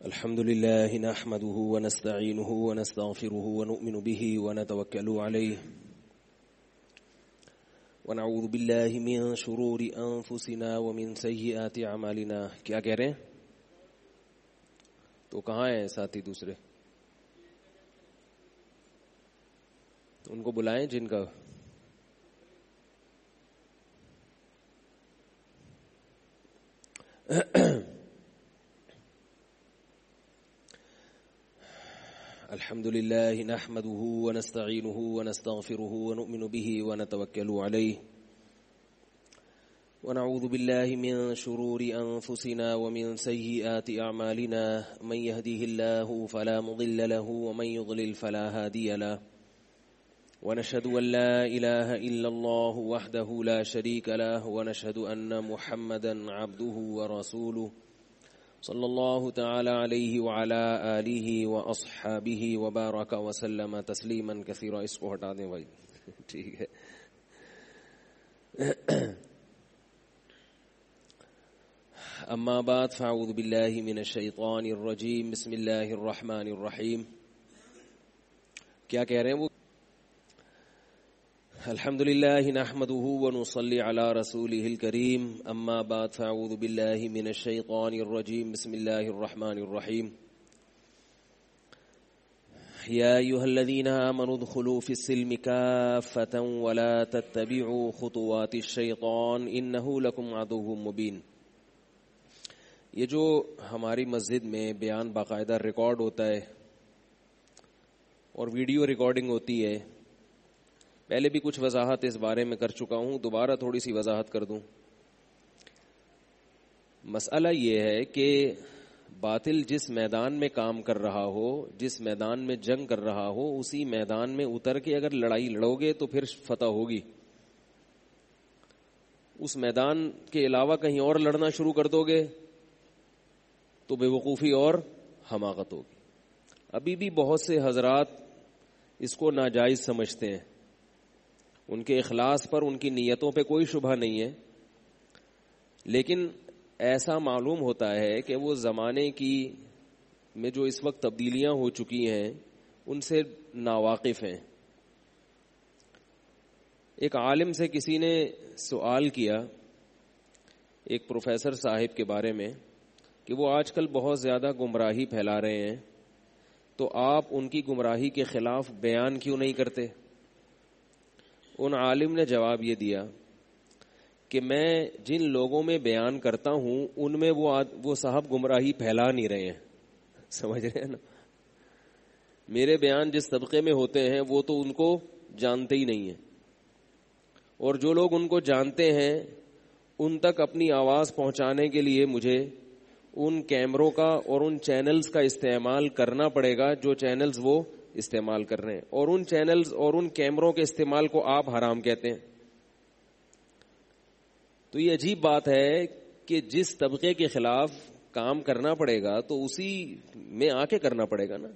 الحمد لله نحمده ونستعينه ونستغفره ونؤمن به ونتوكل عليه ونعوذ بالله من شرور أنفسنا ومن سيئات أعمالنا. کیا کہہ رہے ہیں؟ تو کہاں ہیں ساتھی دوسرے؟ ان کو بلائیں جن کا الحمد لله نحمده ونستعينه ونستغفره ونؤمن به ونتوكل عليه ونعوذ بالله من شرور أنفسنا ومن سيئات أعمالنا من يهده الله فلا مضل له ومن يضلل فلا هادي له ونشهد أن لا إله إلا الله وحده لا شريك له ونشهد أن محمدا عبده ورسوله صلی اللہ تعالی علیہ وعلی آلہ واصحابہ وبارک وسلم تسلیما کثیرا. اس کو ہٹا دیں بھائی. ٹھیک ہے. اما بعد فاعوذ باللہ من الشیطان الرجیم. بسم اللہ الرحمن الرحیم. کیا کہہ رہے ہیں وہ؟ الحمد لله نحمده ونصلي على رسوله الكريم. أما بعد فأعوذ بالله من الشيطان الرجيم. بسم الله الرحمن الرحيم. يا أيها الذين آمنوا ادخلوا في السلم كافة ولا تتبعوا خطوات الشيطان إنه لكم عدو مبين. یہ جو ہماری مسجد میں بیان باقاعدہ ریکارڈ ہوتا ہے اور ویڈیو ریکارڈنگ ہوتی ہے، پہلے بھی کچھ وضاحت اس بارے میں کر چکا ہوں، دوبارہ تھوڑی سی وضاحت کر دوں. مسئلہ یہ ہے کہ باطل جس میدان میں کام کر رہا ہو، جس میدان میں جنگ کر رہا ہو، اسی میدان میں اتر کے اگر لڑائی لڑو گے تو پھر فتح ہوگی. اس میدان کے علاوہ کہیں اور لڑنا شروع کر دو گے تو بے وقوفی اور حماقت ہوگی. ابھی بھی بہت سے حضرات اس کو ناجائز سمجھتے ہیں. ان کے اخلاص پر، ان کی نیتوں پہ کوئی شبہ نہیں ہے، لیکن ایسا معلوم ہوتا ہے کہ وہ زمانے کی میں جو اس وقت تبدیلیاں ہو چکی ہیں ان سے ناواقف ہیں. ایک عالم سے کسی نے سوال کیا، ایک پروفیسر صاحب کے بارے میں، کہ وہ آج کل بہت زیادہ گمراہی پھیلا رہے ہیں، تو آپ ان کی گمراہی کے خلاف بیان کیوں نہیں کرتے؟ ان عالم نے جواب یہ دیا کہ میں جن لوگوں میں بیان کرتا ہوں ان میں وہ صاحب گمراہی پھیلا نہیں رہے ہیں. سمجھ رہے ہیں نا؟ میرے بیان جس طبقے میں ہوتے ہیں وہ تو ان کو جانتے ہی نہیں ہیں، اور جو لوگ ان کو جانتے ہیں ان تک اپنی آواز پہنچانے کے لیے مجھے ان کیمروں کا اور ان چینلز کا استعمال کرنا پڑے گا جو چینلز وہ استعمال کر رہے ہیں، اور ان چینلز اور ان کیمروں کے استعمال کو آپ حرام کہتے ہیں. تو یہ عجیب بات ہے کہ جس طبقے کے خلاف کام کرنا پڑے گا تو اسی میں آ کے کرنا پڑے گا نا.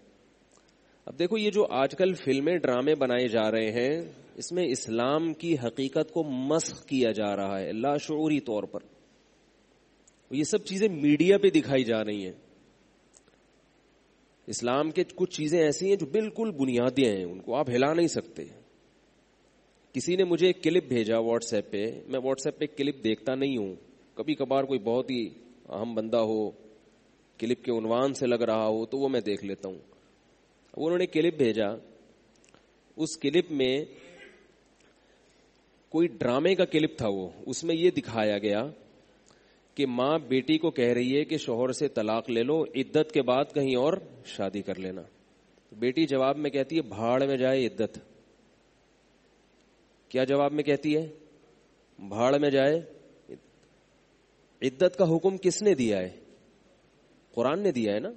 اب دیکھو، یہ جو آج کل فلمیں ڈرامے بنائے جا رہے ہیں اس میں اسلام کی حقیقت کو مسخ کیا جا رہا ہے لاشعوری طور پر. یہ سب چیزیں میڈیا پہ دکھائی جا رہی ہیں. اسلام کے کچھ چیزیں ایسی ہیں جو بالکل بنیادی ہیں، ان کو آپ ہلا نہیں سکتے. کسی نے مجھے ایک کلپ بھیجا واٹس ایپ پہ. میں واٹس ایپ پہ کلپ دیکھتا نہیں ہوں، کبھی کبھار کوئی بہت ہی اہم بندہ ہو، کلپ کے عنوان سے لگ رہا ہو تو وہ میں دیکھ لیتا ہوں. انہوں نے کلپ بھیجا، اس کلپ میں کوئی ڈرامے کا کلپ تھا. وہ اس میں یہ دکھایا گیا کہ ماں بیٹی کو کہہ رہی ہے کہ شوہر سے طلاق لے لو، عدت کے بعد کہیں اور شادی کر لینا. بیٹی جواب میں کہتی ہے بھاڑ میں جائے عدت. کیا جواب میں کہتی ہے؟ بھاڑ میں جائے. عدت کا حکم کس نے دیا ہے؟ قرآن نے دیا ہے نا.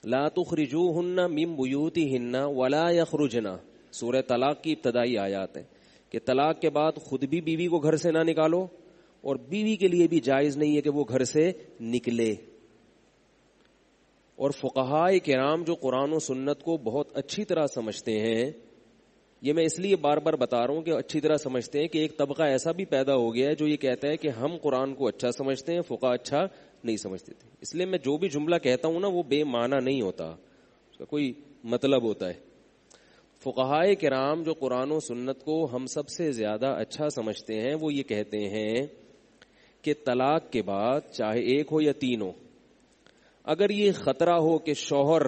لا تخرجوہن من بیوتہن ولا یخرجن. سورہ طلاق کی ابتدائی آیات ہے کہ طلاق کے بعد خود بھی بیوی کو گھر سے نہ نکالو اور بیوی کے لیے بھی جائز نہیں ہے کہ وہ گھر سے نکلے. اور فقہائے کرام جو قرآن و سنت کو بہت اچھی طرح سمجھتے ہیں یہ میں اس لیے بار بار بتا رہا ہوں کہ اچھی طرح سمجھتے ہیں کہ ایک طبقہ ایسا بھی پیدا ہو گیا ہے جو یہ کہتا ہے کہ ہم قرآن کو اچھا سمجھتے ہیں، فقہ اچھا نہیں سمجھتے تھے. اس لیے میں جو بھی جملہ کہتا ہوں نا وہ بے معنی نہیں ہوتا، اس کا کوئی مطلب ہوتا ہے. فقہائے کرام جو قرآن و سنت کو ہم سب سے زیادہ اچھا سمجھتے ہیں وہ یہ کہتے ہیں کہ طلاق کے بعد چاہے ایک ہو یا تین ہو، اگر یہ خطرہ ہو کہ شوہر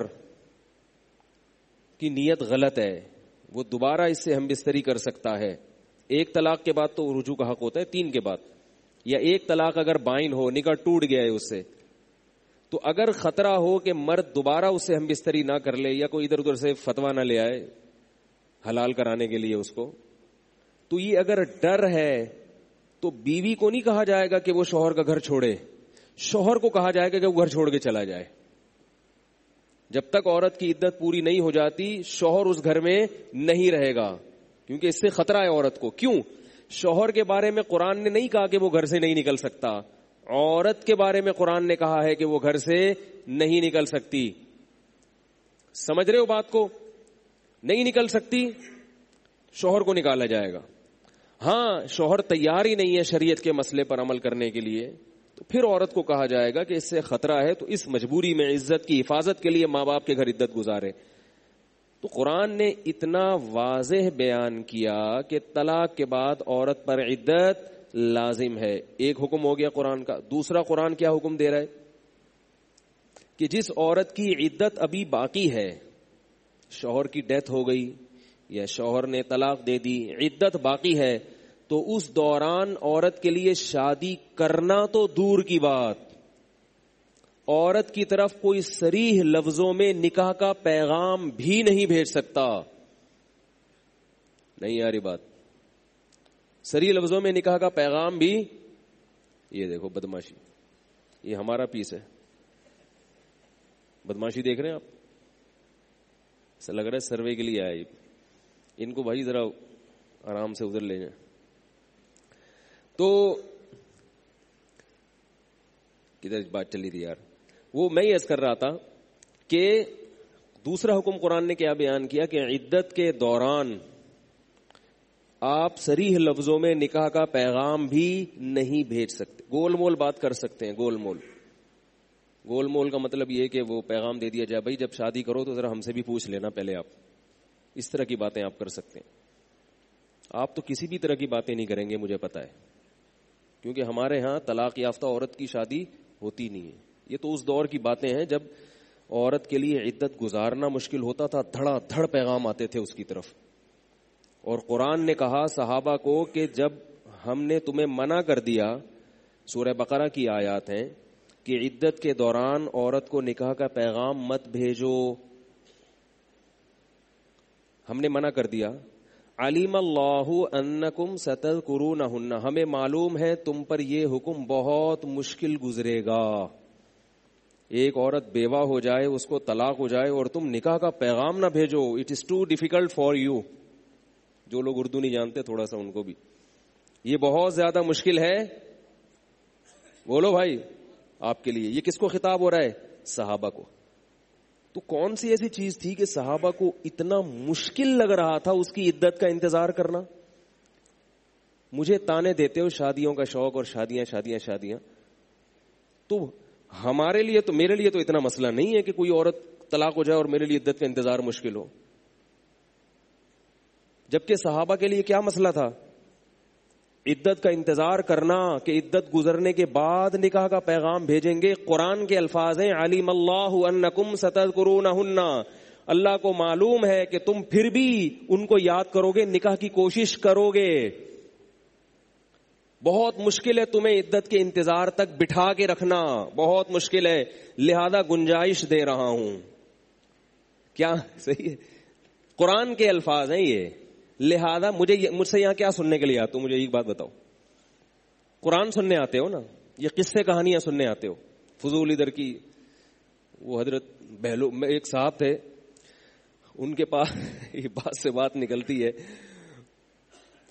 کی نیت غلط ہے، وہ دوبارہ اس سے ہم بستری کر سکتا ہے. ایک طلاق کے بعد تو رجوع کا حق ہوتا ہے، تین کے بعد، یا ایک طلاق اگر بائن ہو، نکاح ٹوٹ گیا ہے اس سے، تو اگر خطرہ ہو کہ مرد دوبارہ اس سے ہم بستری نہ کر لے یا کوئی ادھر ادھر سے فتویٰ نہ لے آئے حلال کرانے کے لیے اس کو، تو یہ اگر ڈر ہے تو بیوی کو نہیں کہا جائے گا کہ وہ شوہر کا گھر چھوڑے، شوہر کو کہا جائے گا کہ وہ گھر چھوڑ کے چلا جائے. جب تک عورت کی عدت پوری نہیں ہو جاتی شوہر اس گھر میں نہیں رہے گا، کیونکہ اس سے خطرہ ہے عورت کو. کیوں؟ شوہر کے بارے میں قرآن نے نہیں کہا کہ وہ گھر سے نہیں نکل سکتا، عورت کے بارے میں قرآن نے کہا ہے کہ وہ گھر سے نہیں نکل سکتی. سمجھ رہے ہو بات کو؟ نہیں نکل سکتی، شوہر کو نکالا جائے گا. ہاں شوہر تیار ہی نہیں ہے شریعت کے مسئلے پر عمل کرنے کے لیے، تو پھر عورت کو کہا جائے گا کہ اس سے خطرہ ہے، تو اس مجبوری میں عزت کی حفاظت کے لیے ماں باپ کے گھر عدت گزارے. تو قرآن نے اتنا واضح بیان کیا کہ طلاق کے بعد عورت پر عدت لازم ہے. ایک حکم ہو گیا قرآن کا. دوسرا قرآن کیا حکم دے رہا ہے کہ جس عورت کی عدت ابھی باقی ہے، شوہر کی ڈیتھ ہو گئی یا شوہر نے طلاق دے دی، عدت باقی ہے، تو اس دوران عورت کے لیے شادی کرنا تو دور کی بات، عورت کی طرف کوئی صریح لفظوں میں نکاح کا پیغام بھی نہیں بھیج سکتا. نہیں یاری بات، صریح لفظوں میں نکاح کا پیغام بھی، یہ دیکھو بدماشی، یہ ہمارا پیس ہے. بدماشی دیکھ رہے ہیں آپ؟ ایسا لگ رہا ہے سروے کے لیے آئے. ان کو بھائی ذرا آرام سے ادھر لے جائیں. تو کدھر بات چلی تھی یار؟ وہ میں یہ عرض کر رہا تھا کہ دوسرا حکم قرآن نے کیا بیان کیا کہ عدت کے دوران آپ صریح لفظوں میں نکاح کا پیغام بھی نہیں بھیج سکتے. گول مول بات کر سکتے ہیں. گول مول کا مطلب یہ کہ وہ پیغام دے دیا جائے بھائی جب شادی کرو تو ذرا ہم سے بھی پوچھ لینا پہلے. آپ اس طرح کی باتیں آپ کر سکتے ہیں. آپ تو کسی بھی طرح کی باتیں نہیں کریں گے مجھے پتا ہے، کیونکہ ہمارے ہاں طلاق یافتہ عورت کی شادی ہوتی نہیں ہے. یہ تو اس دور کی باتیں ہیں جب عورت کے لیے عدت گزارنا مشکل ہوتا تھا، دھڑا دھڑ پیغام آتے تھے اس کی طرف. اور قرآن نے کہا صحابہ کو کہ جب ہم نے تمہیں منع کر دیا، سورہ بقرہ کی آیات ہیں کہ عدت کے دوران عورت کو نکاح کا پیغام مت بھیجو، ہم نے منع کر دیا. علیم اللہ انکم ستذکرونہن، ہمیں معلوم ہے تم پر یہ حکم بہت مشکل گزرے گا. ایک عورت بیوہ ہو جائے، اس کو طلاق ہو جائے اور تم نکاح کا پیغام نہ بھیجو، it is too difficult for you. جو لوگ اردو نہیں جانتے تھوڑا سا ان کو بھی، یہ بہت زیادہ مشکل ہے. بولو بھائی آپ کے لیے. یہ کس کو خطاب ہو رہا ہے؟ صحابہ کو. تو کون سی ایسی چیز تھی کہ صحابہ کو اتنا مشکل لگ رہا تھا اس کی عدت کا انتظار کرنا؟ مجھے تانے دیتے ہو شادیوں کا شوق اور شادیاں. تو ہمارے لیے تو، میرے لیے تو اتنا مسئلہ نہیں ہے کہ کوئی عورت طلاق ہو جائے اور میرے لیے عدت کا انتظار مشکل ہو. جبکہ صحابہ کے لیے کیا مسئلہ تھا؟ عدت کا انتظار کرنا کہ عدت گزرنے کے بعد نکاح کا پیغام بھیجیں گے. قرآن کے الفاظ ہیں علیم اللہ انکم ستذکرونہن، اللہ کو معلوم ہے کہ تم پھر بھی ان کو یاد کرو گے، نکاح کی کوشش کرو گے. بہت مشکل ہے تمہیں عدت کے انتظار تک بٹھا کے رکھنا، بہت مشکل ہے، لہذا گنجائش دے رہا ہوں. کیا صحیح ہے؟ قرآن کے الفاظ ہیں یہ. لہذا مجھ سے یہاں کیا سننے کے لیے آتے ہو؟ مجھے ایک بات بتاؤ. قرآن سننے آتے ہو نا؟ یہ قصے کہانیاں سننے آتے ہو؟ فضول ادھر کی. وہ حضرت بہلو میں ایک صاحب تھے، ان کے پاس یہ بات سے بات نکلتی ہے.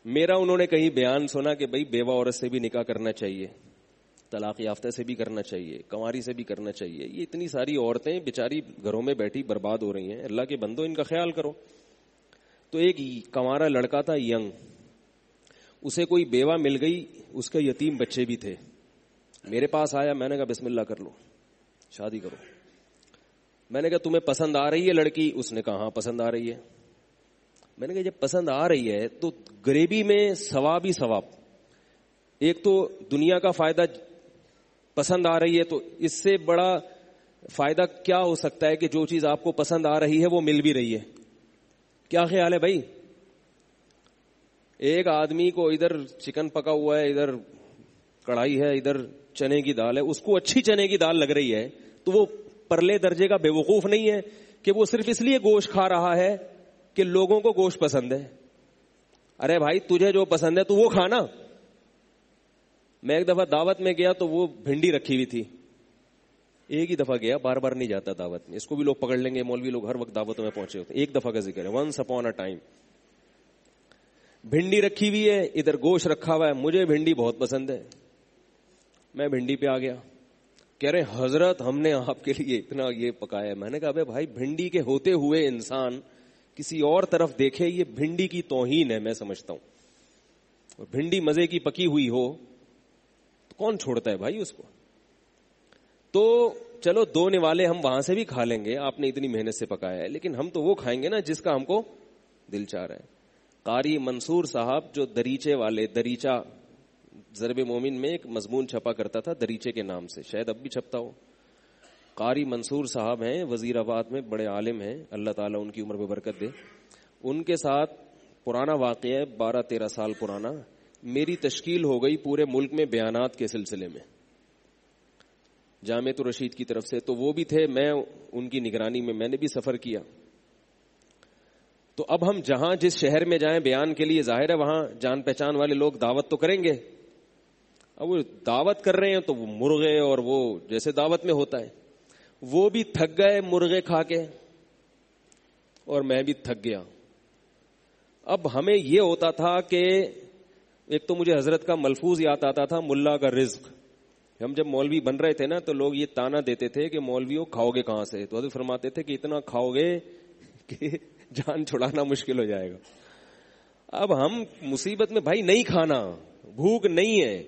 میرا انہوں نے کہیں بیان سنا کہ بھئی بیوہ عورت سے بھی نکاح کرنا چاہیے، طلاق یافتہ سے بھی کرنا چاہیے، کنواری سے بھی کرنا چاہیے. یہ اتنی ساری عورتیں بیچاری گھروں میں بیٹھی برباد ہو رہی ہیں، اللہ کے بندو ان کا خیال کرو. تو ایک کنوارا لڑکا تھا ینگ, اسے کوئی بیوہ مل گئی, اس کے یتیم بچے بھی تھے. میرے پاس آیا, میں نے کہا بسم اللہ کر لو, شادی کرو. میں نے کہا تمہیں پسند آ رہی ہے لڑکی؟ اس نے کہا ہاں پسند آ رہی ہے. میں نے کہا جب پسند آ رہی ہے تو غریبی میں ثواب ہی ثواب. ایک تو دنیا کا فائدہ, پسند آ رہی ہے تو اس سے بڑا فائدہ کیا ہو سکتا ہے کہ جو چیز آپ کو پسند آ رہی ہے وہ مل بھی رہی ہے. کیا خیال ہے بھائی؟ ایک آدمی کو ادھر چکن پکا ہوا ہے, ادھر کڑھائی ہے, ادھر چنے کی دال ہے, اس کو اچھی چنے کی دال لگ رہی ہے تو وہ پرلے درجے کا بے وقوف نہیں ہے کہ وہ صرف اس لیے گوشت کھا رہا ہے کہ لوگوں کو گوشت پسند ہے. ارے بھائی تجھے جو پسند ہے تو وہ کھانا. میں ایک دفعہ دعوت میں گیا تو وہ بھنڈی رکھی ہوئی تھی, ایک ہی دفعہ گیا, بار بار نہیں جاتا دعوت میں. اس کو بھی لوگ پکڑ لیں گے, مولوی لوگ ہر وقت دعوتوں میں پہنچے ہوتے. ایک دفعہ کا ذکر ہے, ونس اپون اے ٹائم. بھنڈی رکھی ہوئی ہے, ادھر گوشت رکھا ہوا ہے. مجھے بھنڈی بہت پسند ہے, میں بھنڈی پہ آ گیا. کہہ رہے حضرت ہم نے آپ کے لیے اتنا یہ پکایا. میں نے کہا بے بھائی بھنڈی کے ہوتے ہوئے انسان کسی اور طرف دیکھے, یہ بھنڈی کی توہین ہے میں سمجھتا ہوں. اور بھنڈی مزے کی پکی ہوئی ہو تو کون چھوڑتا ہے بھائی اس کو. تو چلو دو نوالے ہم وہاں سے بھی کھا لیں گے, آپ نے اتنی محنت سے پکایا ہے, لیکن ہم تو وہ کھائیں گے نا جس کا ہم کو دل چاہ رہا ہے. قاری منصور صاحب جو دریچے والے, دریچہ ضرب مومن میں ایک مضمون چھپا کرتا تھا دریچے کے نام سے, شاید اب بھی چھپتا ہو. قاری منصور صاحب ہیں, وزیر آباد میں بڑے عالم ہیں, اللہ تعالیٰ ان کی عمر میں برکت دے. ان کے ساتھ پرانا واقعہ ہے, 12-13 سال پرانا. میری تشکیل ہو گئی پورے ملک میں بیانات کے سلسلے میں جامعۃ الرشید کی طرف سے, تو وہ بھی تھے, میں ان کی نگرانی میں, میں نے بھی سفر کیا. تو اب ہم جہاں جس شہر میں جائیں بیان کے لیے, ظاہر ہے وہاں جان پہچان والے لوگ دعوت تو کریں گے. اب وہ دعوت کر رہے ہیں تو وہ مرغے اور وہ جیسے دعوت میں ہوتا ہے, وہ بھی تھک گئے مرغے کھا کے اور میں بھی تھک گیا. اب ہمیں یہ ہوتا تھا کہ ایک تو مجھے حضرت کا ملفوظ یاد آتا تھا, ملا کا رزق. ہم جب مولوی بن رہے تھے نا تو لوگ یہ تانا دیتے تھے کہ مولویوں کھاؤ گے کہاں سے, تو حضرت فرماتے تھے کہ اتنا کھاؤ گے کہ جان چھڑانا مشکل ہو جائے گا. اب ہم مصیبت میں بھائی, نہیں کھانا, بھوک نہیں ہے,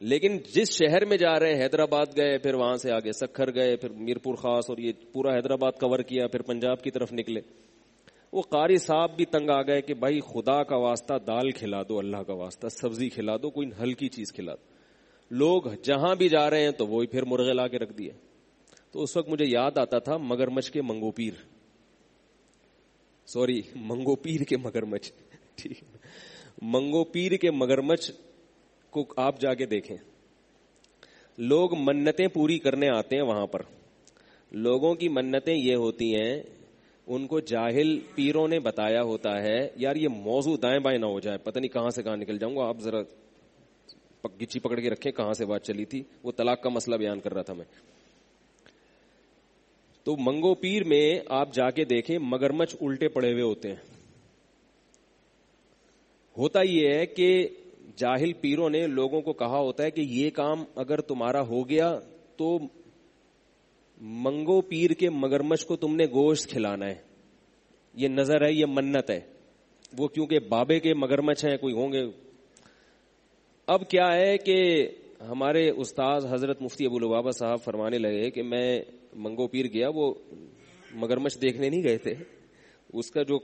لیکن جس شہر میں جا رہے ہیں, حیدرآباد گئے, پھر وہاں سے آگے سکھر گئے, پھر میرپور خاص, اور یہ پورا حیدرآباد کور کیا, پھر پنجاب کی طرف نکلے. وہ قاری صاحب بھی تنگ آ گئے کہ بھائی خدا کا واسطہ دال کھلا دو, اللہ کا واسطہ سبزی کھلا دو, کوئی ہلکی چیز کھلا دو. لوگ جہاں بھی جا رہے ہیں تو وہی پھر مرغے لا کے رکھ دیے. تو اس وقت مجھے یاد آتا تھا مگرمچھ کے منگو پیر, سوری منگو پیر کے مگرمچھ, ٹھیک, منگو پیر کے مگرمچھ کو آپ جا کے دیکھیں. لوگ منتیں پوری کرنے آتے ہیں وہاں پر. لوگوں کی منتیں یہ ہوتی ہیں, ان کو جاہل پیروں نے بتایا ہوتا ہے, یار یہ موضوع دائیں بائیں نہ ہو جائے, پتہ نہیں کہاں سے کہاں نکل جاؤں گا, آپ ذرا گچی پکڑ کے رکھیں کہاں سے بات چلی تھی. وہ طلاق کا مسئلہ بیان کر رہا تھا میں. تو منگو پیر میں آپ جا کے دیکھیں مگرمچھ الٹے پڑے ہوئے ہوتے ہیں. ہوتا یہ ہے کہ جاہل پیروں نے لوگوں کو کہا ہوتا ہے کہ یہ کام اگر تمہارا ہو گیا تو منگو پیر کے مگرمچھ کو تم نے گوشت کھلانا ہے, یہ نظر ہے, یہ منت ہے. وہ کیونکہ بابے کے مگرمچھ ہیں, کوئی ہوں گے. اب کیا ہے کہ ہمارے استاذ حضرت مفتی ابو لبابہ صاحب فرمانے لگے کہ میں منگو پیر گیا, وہ مگرمچھ دیکھنے نہیں گئے تھے, اس کا جو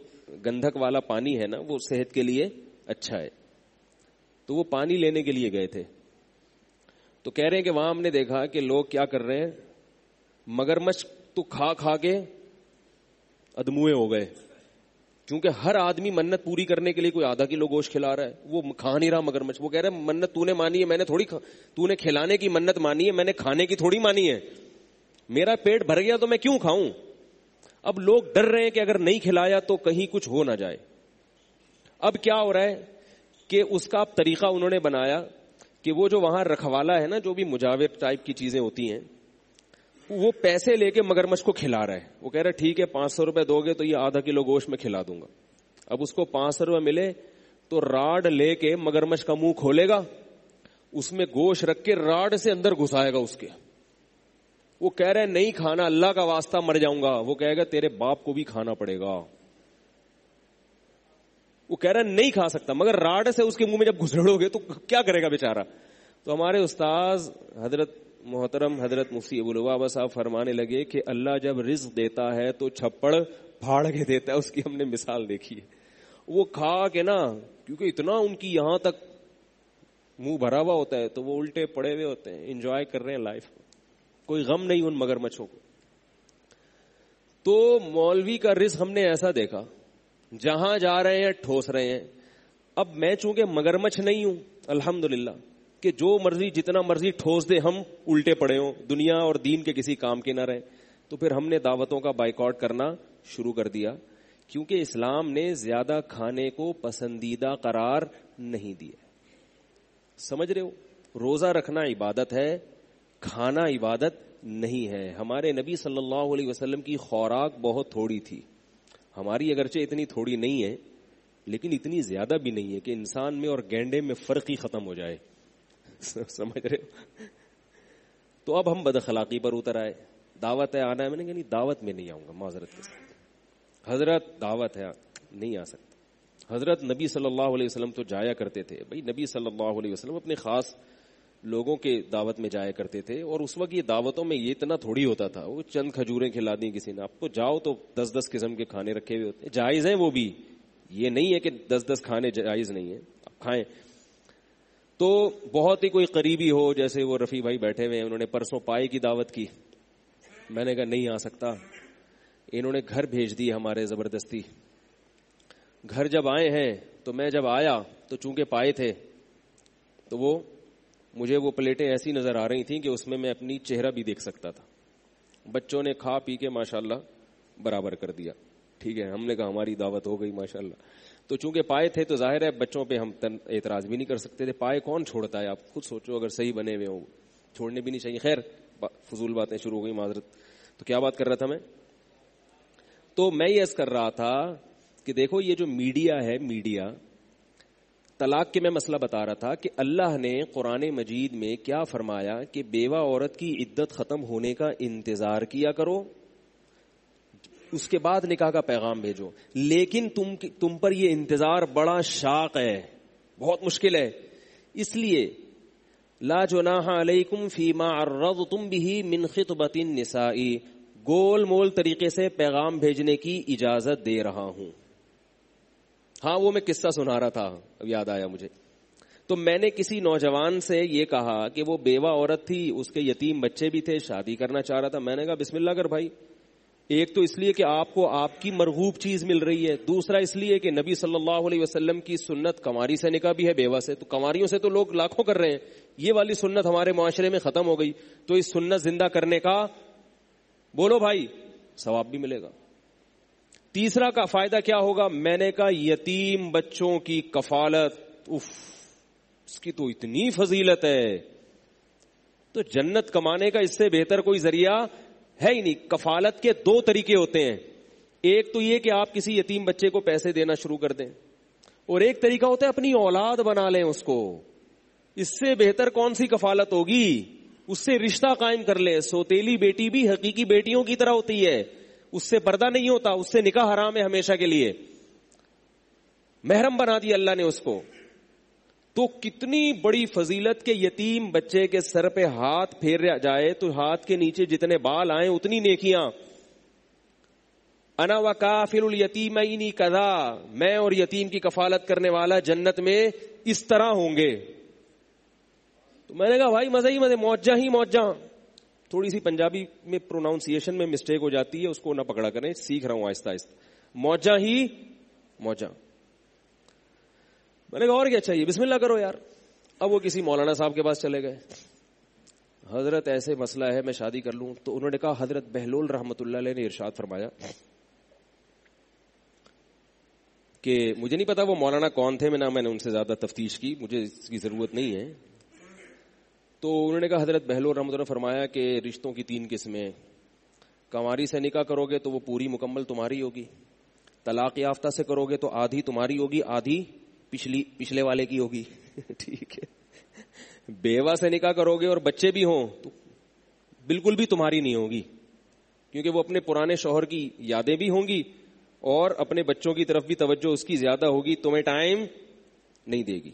گندھک والا پانی ہے نا وہ صحت کے لیے اچھا ہے, تو وہ پانی لینے کے لیے گئے تھے. تو کہہ رہے ہیں کہ وہاں ہم نے دیکھا کہ لوگ کیا کر رہے ہیں, مگرمچھ تو کھا کھا کے ادموئے ہو گئے, کیونکہ ہر آدمی منت پوری کرنے کے لیے کوئی آدھا کلو گوشت کھلا رہا ہے, وہ کھا نہیں رہا مگرمچھ. وہ کہہ رہے ہیں منت تو نے مانی ہے, میں نے تھوڑی, تو نے کھلانے کی منت مانی ہے, میں نے کھانے کی تھوڑی مانی ہے. میرا پیٹ بھر گیا تو میں کیوں کھاؤں. اب لوگ ڈر رہے ہیں کہ اگر نہیں کھلایا تو کہیں کچھ ہو نہ جائے. اب کیا ہو رہا ہے کہ اس کا طریقہ انہوں نے بنایا کہ وہ جو وہاں رکھوالا ہے نا, جو بھی مجاور ٹائپ کی چیزیں ہوتی ہیں, وہ پیسے لے کے مگرمچھ کو کھلا رہا ہے. وہ کہہ رہا ہے ٹھیک ہے 500 روپے دو گے تو یہ آدھا کلو گوشت میں کھلا دوں گا. اب اس کو 500 روپے ملے تو راڈ لے کے مگرمچھ کا منہ کھولے گا, اس میں گوشت رکھ کے راڈ سے اندر گھسائے گا اس کے. وہ کہہ رہے نہیں کھانا, اللہ کا واسطہ مر جاؤں گا. وہ کہے گا تیرے باپ کو بھی کھانا پڑے گا. وہ کہہ رہا ہے نہیں کھا سکتا, مگر راڈ سے اس کے منہ میں جب گھسڑو گے تو کیا کرے گا بیچارہ. تو ہمارے استاذ حضرت محترم حضرت مفتی ابو لبابہ صاحب فرمانے لگے کہ اللہ جب رزق دیتا ہے تو چھپڑ پھاڑ کے دیتا ہے. اس کی ہم نے مثال دیکھی ہے. وہ کھا کے نا, کیونکہ اتنا ان کی یہاں تک منہ بھرا ہوا ہوتا ہے تو وہ الٹے پڑے ہوئے ہوتے ہیں, انجوائے کر رہے ہیں لائف کو, کوئی غم نہیں ان مگرمچھوں کو. تو مولوی کا رزق ہم نے ایسا دیکھا, جہاں جا رہے ہیں ٹھوس رہے ہیں. اب میں چونکہ مگرمچھ نہیں ہوں الحمدللہ کہ جو مرضی جتنا مرضی ٹھوس دے ہم الٹے پڑے ہوں, دنیا اور دین کے کسی کام کے نہ رہے. تو پھر ہم نے دعوتوں کا بائیکاٹ کرنا شروع کر دیا, کیونکہ اسلام نے زیادہ کھانے کو پسندیدہ قرار نہیں دیا. سمجھ رہے ہو, روزہ رکھنا عبادت ہے, کھانا عبادت نہیں ہے. ہمارے نبی صلی اللہ علیہ وسلم کی خوراک بہت تھوڑی تھی. ہماری اگرچہ اتنی تھوڑی نہیں ہے لیکن اتنی زیادہ بھی نہیں ہے کہ انسان میں اور گینڈے میں فرق ہی ختم ہو جائے. سمجھ رہے ہو. تو اب ہم بد اخلاقی پر اتر آئے. دعوت ہے آنا ہے, میں نے کہا نہیں دعوت میں نہیں آؤں گا معذرت کے ساتھ. حضرت دعوت ہے نہیں آ سکتا. حضرت نبی صلی اللہ علیہ وسلم تو جایا کرتے تھے. بھائی نبی صلی اللہ علیہ وسلم اپنے خاص لوگوں کے دعوت میں جایا کرتے تھے, اور اس وقت یہ دعوتوں میں یہ اتنا تھوڑی ہوتا تھا وہ چند کھجوریں کھلا دیں کسی نے. اب تو جاؤ تو 10 قسم کے کھانے رکھے ہوئے ہوتے ہیں, جائز ہیں وہ بھی, یہ نہیں ہے کہ 10 کھانے جائز نہیں ہیں, اب کھائیں. تو بہت ہی کوئی قریبی ہو, جیسے وہ رفیع بھائی بیٹھے ہوئے ہیں, انہوں نے پرسوں پائے کی دعوت کی, میں نے کہا نہیں آ سکتا. انہوں نے گھر بھیج دی ہمارے زبردستی. گھر جب آئے ہیں تو میں جب آیا تو چونکہ پائے تھے تو وہ مجھے وہ پلیٹیں ایسی نظر آ رہی تھیں کہ اس میں اپنی چہرہ بھی دیکھ سکتا تھا. بچوں نے کھا پی کے ماشاءاللہ برابر کر دیا. ٹھیک ہے, ہم نے کہا ہماری دعوت ہو گئی ماشاءاللہ. تو چونکہ پائے تھے تو ظاہر ہے بچوں پہ ہم اعتراض بھی نہیں کر سکتے تھے. پائے کون چھوڑتا ہے, آپ خود سوچو, اگر صحیح بنے ہوئے ہوں چھوڑنے بھی نہیں چاہیے. خیر فضول باتیں شروع ہو گئی, معذرت. تو کیا بات کر رہا تھا میں, تو میں یہ عرض کر رہا تھا کہ دیکھو یہ جو میڈیا ہے, میڈیا طلاق کے میں مسئلہ بتا رہا تھا کہ اللہ نے قرآن مجید میں کیا فرمایا کہ بیوہ عورت کی عدت ختم ہونے کا انتظار کیا کرو, اس کے بعد نکاح کا پیغام بھیجو. لیکن تم پر یہ انتظار بڑا شاق ہے, بہت مشکل ہے. اس لیے لا جناح علیکم فیما عرضتم به من خطبۃ النساء, گول مول طریقے سے پیغام بھیجنے کی اجازت دے رہا ہوں. ہاں وہ میں قصہ سنا رہا تھا, اب یاد آیا مجھے. تو میں نے کسی نوجوان سے یہ کہا کہ وہ بیوہ عورت تھی, اس کے یتیم بچے بھی تھے, شادی کرنا چاہ رہا تھا. میں نے کہا بسم اللہ کر بھائی. ایک تو اس لیے کہ آپ کو آپ کی مرغوب چیز مل رہی ہے, دوسرا اس لیے کہ نبی صلی اللہ علیہ وسلم کی سنت کنواری سے نکاح بھی ہے, بیوہ سے. تو کنواریوں سے تو لوگ لاکھوں کر رہے ہیں, یہ والی سنت ہمارے معاشرے میں ختم ہو گئی. تو اس سنت زندہ کرنے کا بولو بھائی ثواب بھی ملے گا. تیسرا کا فائدہ کیا ہوگا, میں نے کہا یتیم بچوں کی کفالت, اس کی تو اتنی فضیلت ہے, تو جنت کمانے کا اس سے بہتر کوئی ذریعہ ہے ہی نہیں. کفالت کے 2 طریقے ہوتے ہیں, ایک تو یہ کہ آپ کسی یتیم بچے کو پیسے دینا شروع کر دیں, اور ایک طریقہ ہوتا ہے اپنی اولاد بنا لیں اس کو. اس سے بہتر کون سی کفالت ہوگی, اس سے رشتہ قائم کر لیں. سوتیلی بیٹی بھی حقیقی بیٹیوں کی طرح ہوتی ہے, اس سے پردہ نہیں ہوتا, اس سے نکاح حرام ہے ہمیشہ کے لیے. محرم بنا دیا اللہ نے اس کو. تو کتنی بڑی فضیلت کے یتیم بچے کے سر پہ ہاتھ پھیر جائے تو ہاتھ کے نیچے جتنے بال آئیں اتنی نیکیاں. انا وکافل الیتیمین کذا, میں اور یتیم کی کفالت کرنے والا جنت میں اس طرح ہوں گے. تو میں نے کہا بھائی مزہ ہی مزے, موجہ ہی موجہ. تھوڑی سی پنجابی میں پروناؤنسیشن میں مسٹیک ہو جاتی ہے, اس کو نہ پکڑا کریں, سیکھ رہا ہوں آہستہ آہستہ. موجہ ہی موجہ. میں نے کہا اور کیا چاہیے, بسم اللہ کرو یار. اب وہ کسی مولانا صاحب کے پاس چلے گئے, حضرت ایسے مسئلہ ہے میں شادی کر لوں. تو انہوں نے کہا حضرت بہلول رحمۃ اللہ علیہ نے ارشاد فرمایا کہ مجھے نہیں پتا وہ مولانا کون تھے, میں نے ان سے زیادہ تفتیش کی, مجھے اس کی ضرورت نہیں ہے. تو انہوں نے کہا حضرت بہلول رحمۃ اللہ نے فرمایا کہ رشتوں کی 3 قسمیں, کنواری سے نکاح کرو گے تو وہ پوری مکمل تمہاری ہوگی, طلاق یافتہ سے کرو گے تو آدھی تمہاری ہوگی, آدھی پچھلے والے کی ہوگی. ٹھیک ہے. بیوہ سے نکاح کرو گے اور بچے بھی ہوں تو بالکل بھی تمہاری نہیں ہوگی, کیونکہ وہ اپنے پرانے شوہر کی یادیں بھی ہوں گی اور اپنے بچوں کی طرف بھی توجہ اس کی زیادہ ہوگی, تمہیں ٹائم نہیں دے گی.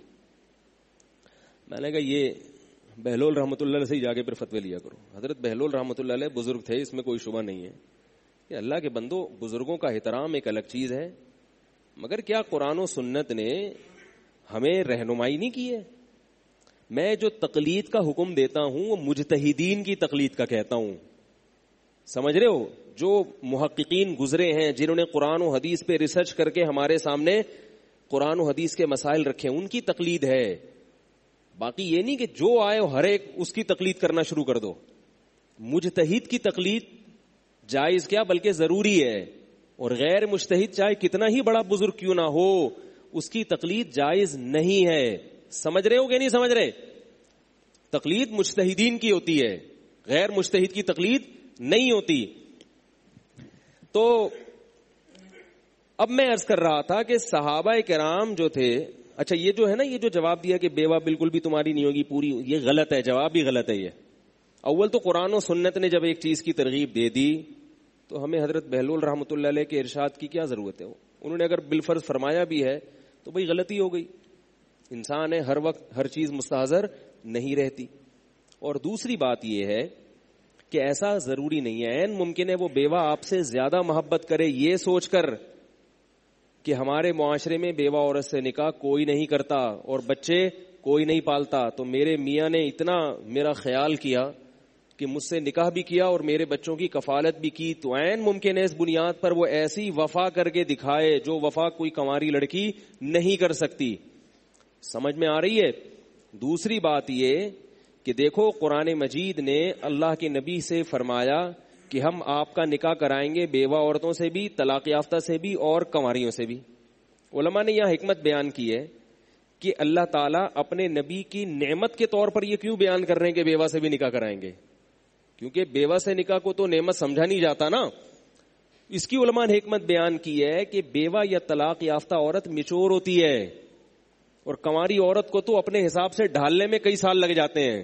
میں نے کہا یہ بہلول رحمۃ اللہ علیہ سے ہی جا کے پھر فتوی لیا کرو. حضرت بہلول رحمۃ اللہ علیہ بزرگ تھے, اس میں کوئی شبہ نہیں ہے کہ اللہ کے بندو بزرگوں کا احترام ایک الگ چیز ہے, مگر کیا قرآن و سنت نے ہمیں رہنمائی نہیں کی ہے؟ میں جو تقلید کا حکم دیتا ہوں وہ مجتہدین کی تقلید کا کہتا ہوں, سمجھ رہے ہو؟ جو محققین گزرے ہیں, جنہوں نے قرآن و حدیث پہ ریسرچ کر کے ہمارے سامنے قرآن و حدیث کے مسائل رکھے, ان کی تقلید ہے. باقی یہ نہیں کہ جو آئے ہر ایک اس کی تقلید کرنا شروع کر دو. مجتہد کی تقلید جائز کیا بلکہ ضروری ہے, اور غیر مجتہد چاہے کتنا ہی بڑا بزرگ کیوں نہ ہو اس کی تقلید جائز نہیں ہے. سمجھ رہے ہو کہ نہیں سمجھ رہے؟ تقلید مجتہدین کی ہوتی ہے, غیر مجتہد کی تقلید نہیں ہوتی. تو اب میں عرض کر رہا تھا کہ صحابہ کرام جو تھے, اچھا یہ جو ہے نا, یہ جو جواب دیا کہ بیوہ بالکل بھی تمہاری نہیں ہوگی پوری, یہ غلط ہے, جواب بھی غلط ہے. یہ اول تو قرآن و سنت نے جب ایک چیز کی ترغیب دے دی تو ہمیں حضرت بہلول رحمۃ اللہ علیہ کے ارشاد کی کیا ضرورت ہے؟ انہوں نے اگر بالفرض فرمایا بھی ہے تو بھئی غلطی ہو گئی. انسان ہے, ہر وقت ہر چیز مستحضر نہیں رہتی. اور دوسری بات یہ ہے کہ ایسا ضروری نہیں ہے, عین ممکن ہے وہ بیوہ آپ سے زیادہ محبت کرے یہ سوچ کر کہ ہمارے معاشرے میں بیوہ عورت سے نکاح کوئی نہیں کرتا اور بچے کوئی نہیں پالتا, تو میرے میاں نے اتنا میرا خیال کیا کہ مجھ سے نکاح بھی کیا اور میرے بچوں کی کفالت بھی کی, تو عین ممکن ہے اس بنیاد پر وہ ایسی وفا کر کے دکھائے جو وفا کوئی کنواری لڑکی نہیں کر سکتی. سمجھ میں آ رہی ہے؟ دوسری بات یہ کہ دیکھو قرآن مجید نے اللہ کے نبی سے فرمایا کہ ہم آپ کا نکاح کرائیں گے بیوہ عورتوں سے بھی, طلاق یافتہ سے بھی اور کنواریوں سے بھی. علماء نے یہاں حکمت بیان کی ہے کہ اللہ تعالیٰ اپنے نبی کی نعمت کے طور پر یہ کیوں بیان کر رہے ہیں کہ بیوہ سے بھی نکاح کرائیں گے, کیونکہ بیوہ سے نکاح کو تو نعمت سمجھا نہیں جاتا نا. اس کی علماء نے حکمت بیان کی ہے کہ بیوہ یا طلاق یافتہ عورت میچور ہوتی ہے, اور کنواری عورت کو تو اپنے حساب سے ڈھالنے میں کئی سال لگ جاتے ہیں.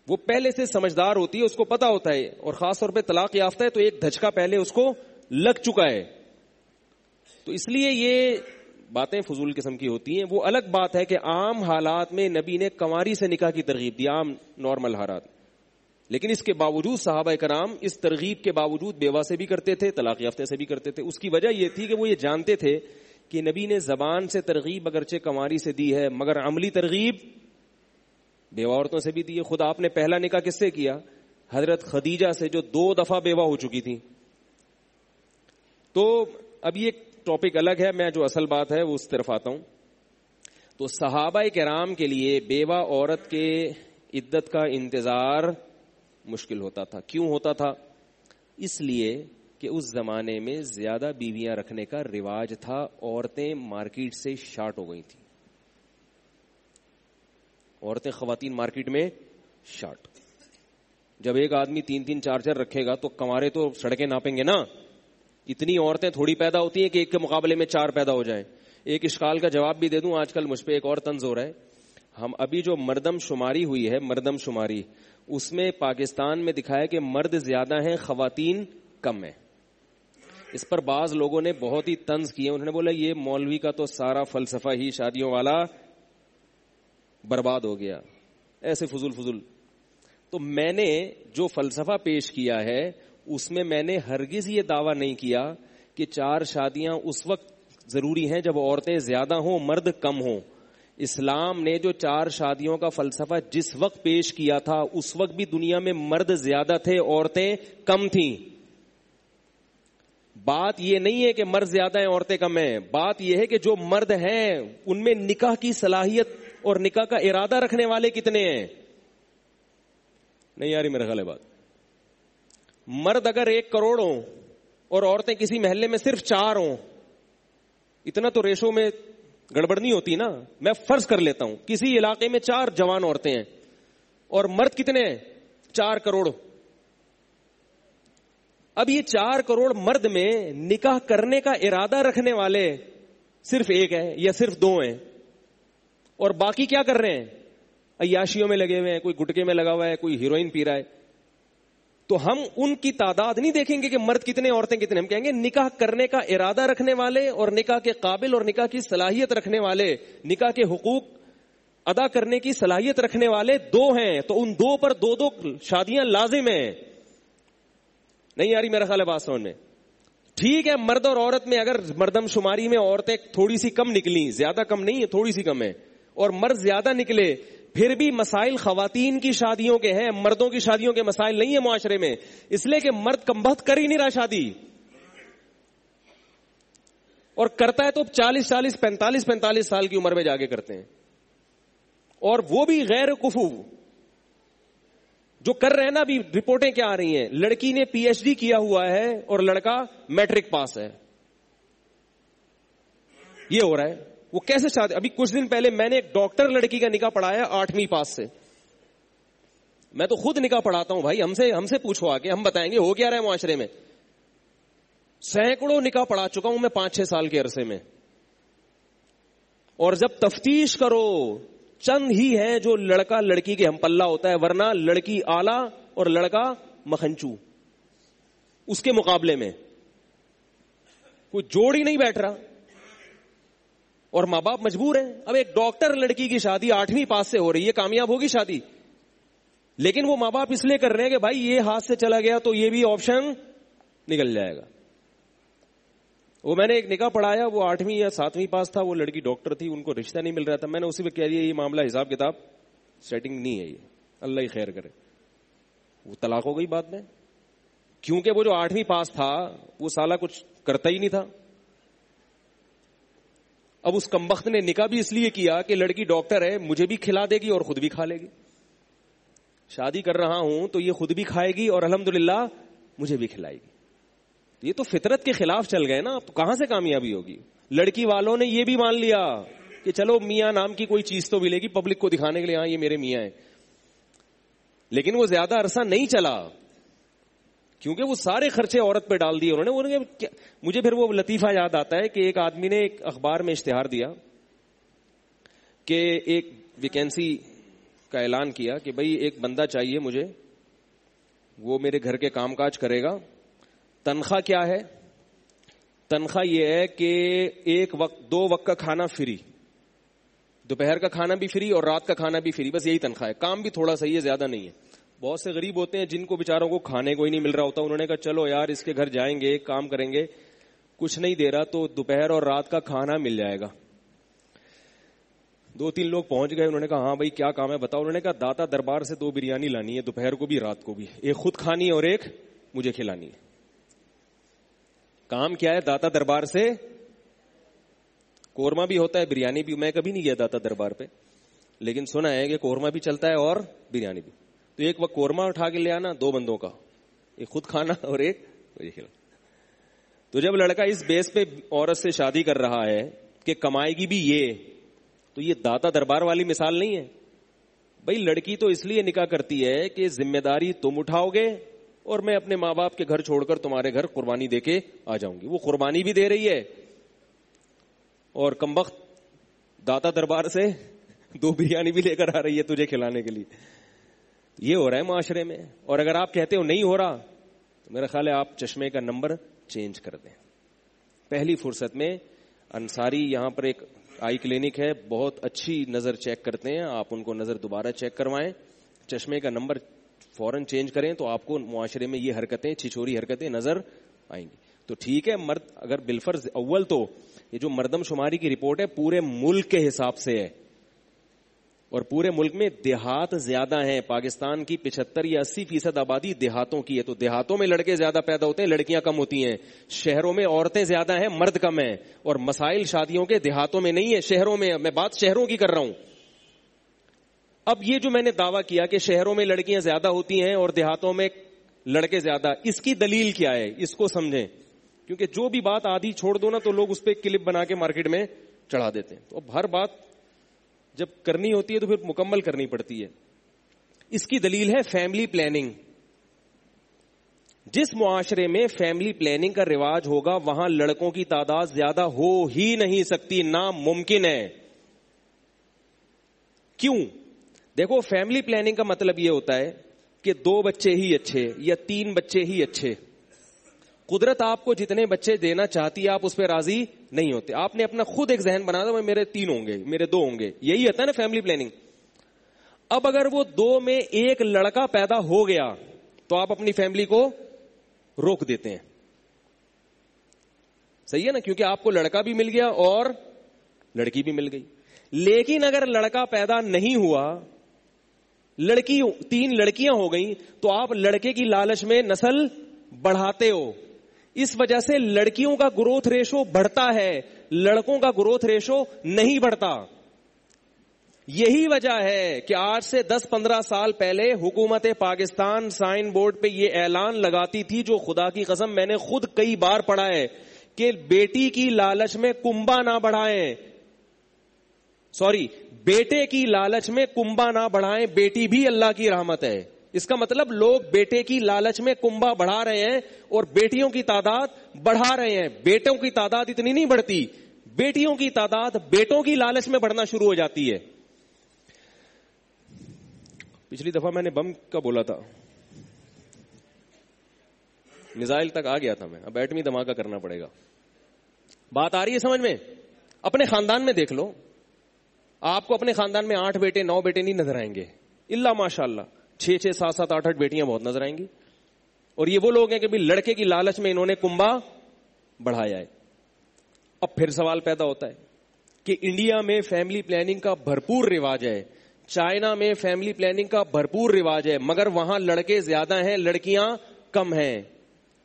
وہ پہلے سے سمجھدار ہوتی ہے, اس کو پتا ہوتا ہے, اور خاص طور پہ طلاق یافتہ ہے تو ایک دھچکا پہلے اس کو لگ چکا ہے. تو اس لیے یہ باتیں فضول قسم کی ہوتی ہیں. وہ الگ بات ہے کہ عام حالات میں نبی نے کنواری سے نکاح کی ترغیب دی, عام نارمل حالات, لیکن اس کے باوجود صحابہ کرام اس ترغیب کے باوجود بیوہ سے بھی کرتے تھے, طلاق یافتہ سے بھی کرتے تھے. اس کی وجہ یہ تھی کہ وہ یہ جانتے تھے کہ نبی نے زبان سے ترغیب اگرچہ کنواری سے دی ہے مگر عملی ترغیب بیوہ عورتوں سے بھی دی ہے. خود آپ نے پہلا نکاح کس سے کیا؟ حضرت خدیجہ سے, جو 2 دفعہ بیوہ ہو چکی تھی. تو اب یہ ٹاپک الگ ہے, میں جو اصل بات ہے وہ اس طرف آتا ہوں. تو صحابہ کرام کے لیے بیوہ عورت کے عدت کا انتظار مشکل ہوتا تھا. کیوں ہوتا تھا؟ اس لیے کہ اس زمانے میں زیادہ بیویاں رکھنے کا رواج تھا, عورتیں مارکیٹ سے شارٹ ہو گئی تھیں. عورتیں خواتین مارکیٹ میں شارٹ. جب ایک آدمی 3-3 4-4 رکھے گا تو کنوارے تو سڑکیں ناپیں گے نا. اتنی عورتیں تھوڑی پیدا ہوتی ہیں کہ ایک کے مقابلے میں 4 پیدا ہو جائیں. ایک اشکال کا جواب بھی دے دوں, آج کل مجھ پہ ایک اور طنز ہو رہا ہے. ہم ابھی جو مردم شماری ہوئی ہے, مردم شماری, اس میں پاکستان میں دکھایا کہ مرد زیادہ ہیں خواتین کم ہیں. اس پر بعض لوگوں نے بہت ہی طنز کیے. انہوں نے بولا یہ مولوی کا تو سارا فلسفہ ہی شادیوں والا برباد ہو گیا, ایسے فضول. تو میں نے جو فلسفہ پیش کیا ہے اس میں نے ہرگز یہ دعویٰ نہیں کیا کہ 4 شادیاں اس وقت ضروری ہیں جب عورتیں زیادہ ہوں مرد کم ہوں. اسلام نے جو 4 شادیوں کا فلسفہ جس وقت پیش کیا تھا اس وقت بھی دنیا میں مرد زیادہ تھے, عورتیں کم تھیں. بات یہ نہیں ہے کہ مرد زیادہ ہیں عورتیں کم ہیں, بات یہ ہے کہ جو مرد ہیں ان میں نکاح کی صلاحیت اور نکاح کا ارادہ رکھنے والے کتنے ہیں. نہیں یار میرا خیال ہے بات. مرد اگر 1 کروڑ ہوں اور عورتیں کسی محلے میں صرف 4 ہوں, اتنا تو ریشو میں گڑبڑ نہیں ہوتی نا. میں فرض کر لیتا ہوں کسی علاقے میں 4 جوان عورتیں ہیں اور مرد کتنے ہیں 4 کروڑ. اب یہ 4 کروڑ مرد میں نکاح کرنے کا ارادہ رکھنے والے صرف 1 ہے یا صرف 2 ہیں, اور باقی کیا کر رہے ہیں؟ عیاشیوں میں لگے ہوئے ہیں, کوئی گٹکے میں لگا ہوا ہے, کوئی ہیروئن پی رہا ہے. تو تو ہم ان کی تعداد نہیں دیکھیں گے کہ مرد کتنے عورتیں کتنے, ہم کہیں گے نکاح کرنے کا ارادہ رکھنے والے اور نکاح کے قابل اور نکاح کی صلاحیت رکھنے والے, نکاح کے حقوق ادا کرنے کی صلاحیت رکھنے والے 2 ہیں, تو ان 2 پر 2 شادیاں لازم ہیں. نہیں یاری میرا خیال ہے بات سمجھ میں. ٹھیک ہے مرد اور عورت میں اگر مردم شماری میں عورتیں تھوڑی سی کم نکلیں, زیادہ کم نہیں ہے, تھوڑی سی کم ہے, اور مرد زیادہ نکلے, پھر بھی مسائل خواتین کی شادیوں کے ہیں, مردوں کی شادیوں کے مسائل نہیں ہیں معاشرے میں, اس لیے کہ مرد کم بخت کر ہی نہیں رہا شادی, اور کرتا ہے تو 40 45 سال کی عمر میں جا کے کرتے ہیں, اور وہ بھی غیر کفو. جو کر رہے ہیں نا ابھی رپورٹیں کیا آ رہی ہیں, لڑکی نے PhD کیا ہوا ہے اور لڑکا میٹرک پاس ہے, یہ ہو رہا ہے. وہ کیسے شادی, ابھی کچھ دن پہلے میں نے ایک ڈاکٹر لڑکی کا نکاح پڑھایا 8ویں پاس سے. میں تو خود نکاح پڑھاتا ہوں بھائی, ہم سے پوچھو آ کے, ہم بتائیں گے ہو کیا رہا ہے معاشرے میں. سینکڑوں نکاح پڑھا چکا ہوں میں 5-6 سال کے عرصے میں, اور جب تفتیش کرو چند ہی ہیں جو لڑکا لڑکی کے ہم پلہ ہوتا ہے, ورنہ لڑکی آلہ اور لڑکا مکھنچو. اس کے مقابلے میں کوئی جوڑ ہی نہیں بیٹھ رہا, اور ماں باپ مجبور ہیں. اب ایک ڈاکٹر لڑکی کی شادی 8ویں پاس سے ہو رہی ہے, کامیاب ہوگی شادی, لیکن وہ ماں باپ اس لیے کر رہے ہیں کہ بھائی یہ ہاتھ سے چلا گیا تو یہ بھی آپشن نکل جائے گا. وہ میں نے ایک نکاح پڑھایا, وہ 8ویں یا 7ویں پاس تھا, وہ لڑکی ڈاکٹر تھی, ان کو رشتہ نہیں مل رہا تھا. میں نے اسی پہ کہہ دیا یہ معاملہ حساب کتاب سیٹنگ نہیں ہے, یہ اللہ ہی خیر کرے. وہ طلاق ہو گئی بعد میں, کیونکہ وہ جو 8ویں پاس تھا وہ سالہ کچھ کرتا ہی نہیں تھا. اب اس کمبخت نے نکاح بھی اس لیے کیا کہ لڑکی ڈاکٹر ہے, مجھے بھی کھلا دے گی اور خود بھی کھا لے گی. شادی کر رہا ہوں تو یہ خود بھی کھائے گی اور الحمدللہ مجھے بھی کھلائے گی. یہ تو فطرت کے خلاف چل گئے نا, تو کہاں سے کامیابی ہوگی. لڑکی والوں نے یہ بھی مان لیا کہ چلو میاں نام کی کوئی چیز تو ملے گی پبلک کو دکھانے کے لیے, ہاں یہ میرے میاں ہیں. لیکن وہ زیادہ عرصہ نہیں چلا, کیونکہ وہ سارے خرچے عورت پہ ڈال دیے انہوں نے. مجھے پھر وہ لطیفہ یاد آتا ہے کہ ایک آدمی نے ایک اخبار میں اشتہار دیا کہ ایک ویکینسی کا اعلان کیا کہ بھئی ایک بندہ چاہیے مجھے, وہ میرے گھر کے کام کاج کرے گا. تنخواہ کیا ہے؟ تنخواہ یہ ہے کہ 2 وقت کا کھانا فری, دوپہر کا کھانا بھی فری اور رات کا کھانا بھی فری, بس یہی تنخواہ ہے. کام بھی تھوڑا صحیح ہے, زیادہ نہیں ہے. بہت سے غریب ہوتے ہیں جن کو بیچاروں کو کھانے کو ہی نہیں مل رہا ہوتا, انہوں نے کہا چلو یار اس کے گھر جائیں گے, کام کریں گے, کچھ نہیں دے رہا تو دوپہر اور رات کا کھانا مل جائے گا. 2-3 لوگ پہنچ گئے, انہوں نے کہا ہاں بھائی کیا کام ہے بتاؤ. انہوں نے کہا داتا دربار سے 2 بریانی لانی ہے, دوپہر کو بھی رات کو بھی, ایک خود کھانی ہے اور ایک مجھے کھلانی ہے. کام کیا ہے؟ داتا دربار سے قورمہ بھی ہوتا ہے, بریانی بھی. میں کبھی نہیں گیا داتا دربار پہ, لیکن سنا ہے کہ قورمہ بھی چلتا ہے اور بریانی بھی. تو ایک وقت قورمہ اٹھا کے لے آنا 2 بندوں کا, ایک خود کھانا اور ایک کھلانا. تو جب لڑکا اس بیس پہ عورت سے شادی کر رہا ہے کہ کمائے گی بھی یہ, تو یہ داتا دربار والی مثال نہیں ہے. بھائی لڑکی تو اس لیے نکاح کرتی ہے کہ ذمہ داری تم اٹھاؤ گے اور میں اپنے ماں باپ کے گھر چھوڑ کر تمہارے گھر قربانی دے کے آ جاؤں گی. وہ قربانی بھی دے رہی ہے اور کمبخت داتا دربار سے 2 بریانی بھی لے کر آ رہی ہے تجھے کھلانے کے لیے. یہ ہو رہا ہے معاشرے میں. اور اگر آپ کہتے ہو نہیں ہو رہا تو میرا خیال ہے آپ چشمے کا نمبر چینج کر دیں. پہلی فرصت میں انصاری یہاں پر ایک آئی کلینک ہے, بہت اچھی نظر چیک کرتے ہیں, آپ ان کو نظر دوبارہ چیک کروائیں, چشمے کا نمبر فوراً چینج کریں تو آپ کو معاشرے میں یہ حرکتیں, چھچوری حرکتیں نظر آئیں گی. تو ٹھیک ہے مرد اگر بالفرض اول, تو یہ جو مردم شماری کی رپورٹ ہے پورے ملک کے حساب سے ہے, اور پورے ملک میں دیہات زیادہ ہیں. پاکستان کی 75 یا 80% آبادی دیہاتوں کی ہے, تو دیہاتوں میں لڑکے زیادہ پیدا ہوتے ہیں, لڑکیاں کم ہوتی ہیں. شہروں میں عورتیں زیادہ ہیں, مرد کم ہیں, اور مسائل شادیوں کے دیہاتوں میں نہیں ہے, شہروں میں. میں بات شہروں کی کر رہا ہوں. اب یہ جو میں نے دعویٰ کیا کہ شہروں میں لڑکیاں زیادہ ہوتی ہیں اور دیہاتوں میں لڑکے زیادہ, اس کی دلیل کیا ہے اس کو سمجھیں, کیونکہ جو بھی بات آدھی چھوڑ دو نا تو لوگ اس پہ کلپ بنا کے مارکیٹ میں چڑھا دیتے ہیں. تو اب ہر بات جب کرنی ہوتی ہے تو پھر مکمل کرنی پڑتی ہے. اس کی دلیل ہے فیملی پلاننگ. جس معاشرے میں فیملی پلاننگ کا رواج ہوگا وہاں لڑکوں کی تعداد زیادہ ہو ہی نہیں سکتی, ناممکن ہے. کیوں؟ دیکھو فیملی پلاننگ کا مطلب یہ ہوتا ہے کہ 2 بچے ہی اچھے یا 3 بچے ہی اچھے. قدرت آپ کو جتنے بچے دینا چاہتی ہے آپ اس پہ راضی نہیں ہوتے. آپ نے اپنا خود ایک ذہن بنا دیا میرے 3 ہوں گے, میرے 2 ہوں گے. یہی ہوتا ہے نا فیملی پلاننگ. اب اگر وہ 2 میں ایک لڑکا پیدا ہو گیا تو آپ اپنی فیملی کو روک دیتے ہیں. صحیح ہے نا, کیونکہ آپ کو لڑکا بھی مل گیا اور لڑکی بھی مل گئی. لیکن اگر لڑکا پیدا نہیں ہوا, 3 لڑکیاں ہو گئیں, تو آپ لڑکے کی لالچ میں نسل بڑھاتے ہو. اس وجہ سے لڑکیوں کا گروتھ ریشو بڑھتا ہے, لڑکوں کا گروتھ ریشو نہیں بڑھتا. یہی وجہ ہے کہ آج سے 10-15 سال پہلے حکومت پاکستان سائن بورڈ پہ یہ اعلان لگاتی تھی, جو خدا کی قسم میں نے خود کئی بار پڑھا ہے, کہ بیٹی کی لالچ میں کنبا نہ بڑھائیں. بیٹے کی لالچ میں کنبا نہ بڑھائیں, بیٹی بھی اللہ کی رحمت ہے. اس کا مطلب لوگ بیٹے کی لالچ میں کنبا بڑھا رہے ہیں اور بیٹیوں کی تعداد بڑھا رہے ہیں. بیٹوں کی تعداد اتنی نہیں بڑھتی, بیٹیوں کی تعداد بیٹوں کی لالچ میں بڑھنا شروع ہو جاتی ہے. پچھلی دفعہ میں نے بم کا بولا تھا, میزائل تک آ گیا تھا میں, اب ایٹمی دھماکہ کرنا پڑے گا. بات آ رہی ہے سمجھ میں؟ اپنے خاندان میں دیکھ لو, آپ کو اپنے خاندان میں 8 بیٹے 9 بیٹے نہیں نظر آئیں گے, اللہ ماشاء اللہ 6 7 7 8 بیٹیاں بہت نظر آئیں گی. اور یہ وہ لوگ ہیں کہ بھی لڑکے کی لالچ میں انہوں نے کنبا بڑھایا ہے. اب پھر سوال پیدا ہوتا ہے کہ انڈیا میں فیملی پلاننگ کا بھرپور رواج ہے, چائنا میں فیملی پلاننگ کا بھرپور رواج ہے, مگر وہاں لڑکے زیادہ ہیں لڑکیاں کم ہیں.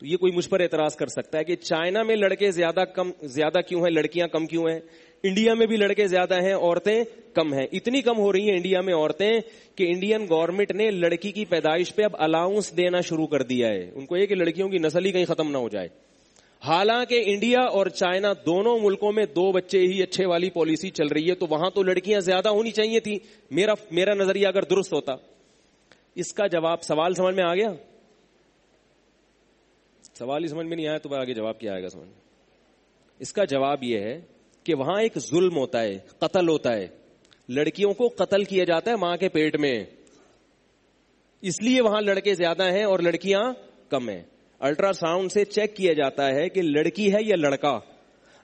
تو یہ کوئی مجھ پر اعتراض کر سکتا ہے کہ چائنا میں لڑکے زیادہ کیوں ہیں, لڑکیاں کم کیوں ہیں؟ انڈیا میں بھی لڑکے زیادہ ہیں, عورتیں کم ہیں. اتنی کم ہو رہی ہیں انڈیا میں عورتیں کہ انڈین گورنمنٹ نے لڑکی کی پیدائش پہ اب الاؤنس دینا شروع کر دیا ہے. ان کو یہ کہ لڑکیوں کی نسل ہی کہیں ختم نہ ہو جائے. حالانکہ انڈیا اور چائنا دونوں ملکوں میں 2 بچے ہی اچھے والی پالیسی چل رہی ہے, تو وہاں تو لڑکیاں زیادہ ہونی چاہیے تھی, میرا نظریہ اگر درست ہوتا. اس کا جواب, سوال سمجھ میں آ گیا؟ سوال ہی سمجھ میں نہیں آیا تو آگے جواب کیا آئے گا سمجھ میں؟ اس کا جواب یہ ہے کہ وہاں ایک ظلم ہوتا ہے, قتل ہوتا ہے. لڑکیوں کو قتل کیا جاتا ہے ماں کے پیٹ میں, اس لیے وہاں لڑکے زیادہ ہیں اور لڑکیاں کم ہیں. الٹرا ساؤنڈ سے چیک کیا جاتا ہے کہ لڑکی ہے یا لڑکا.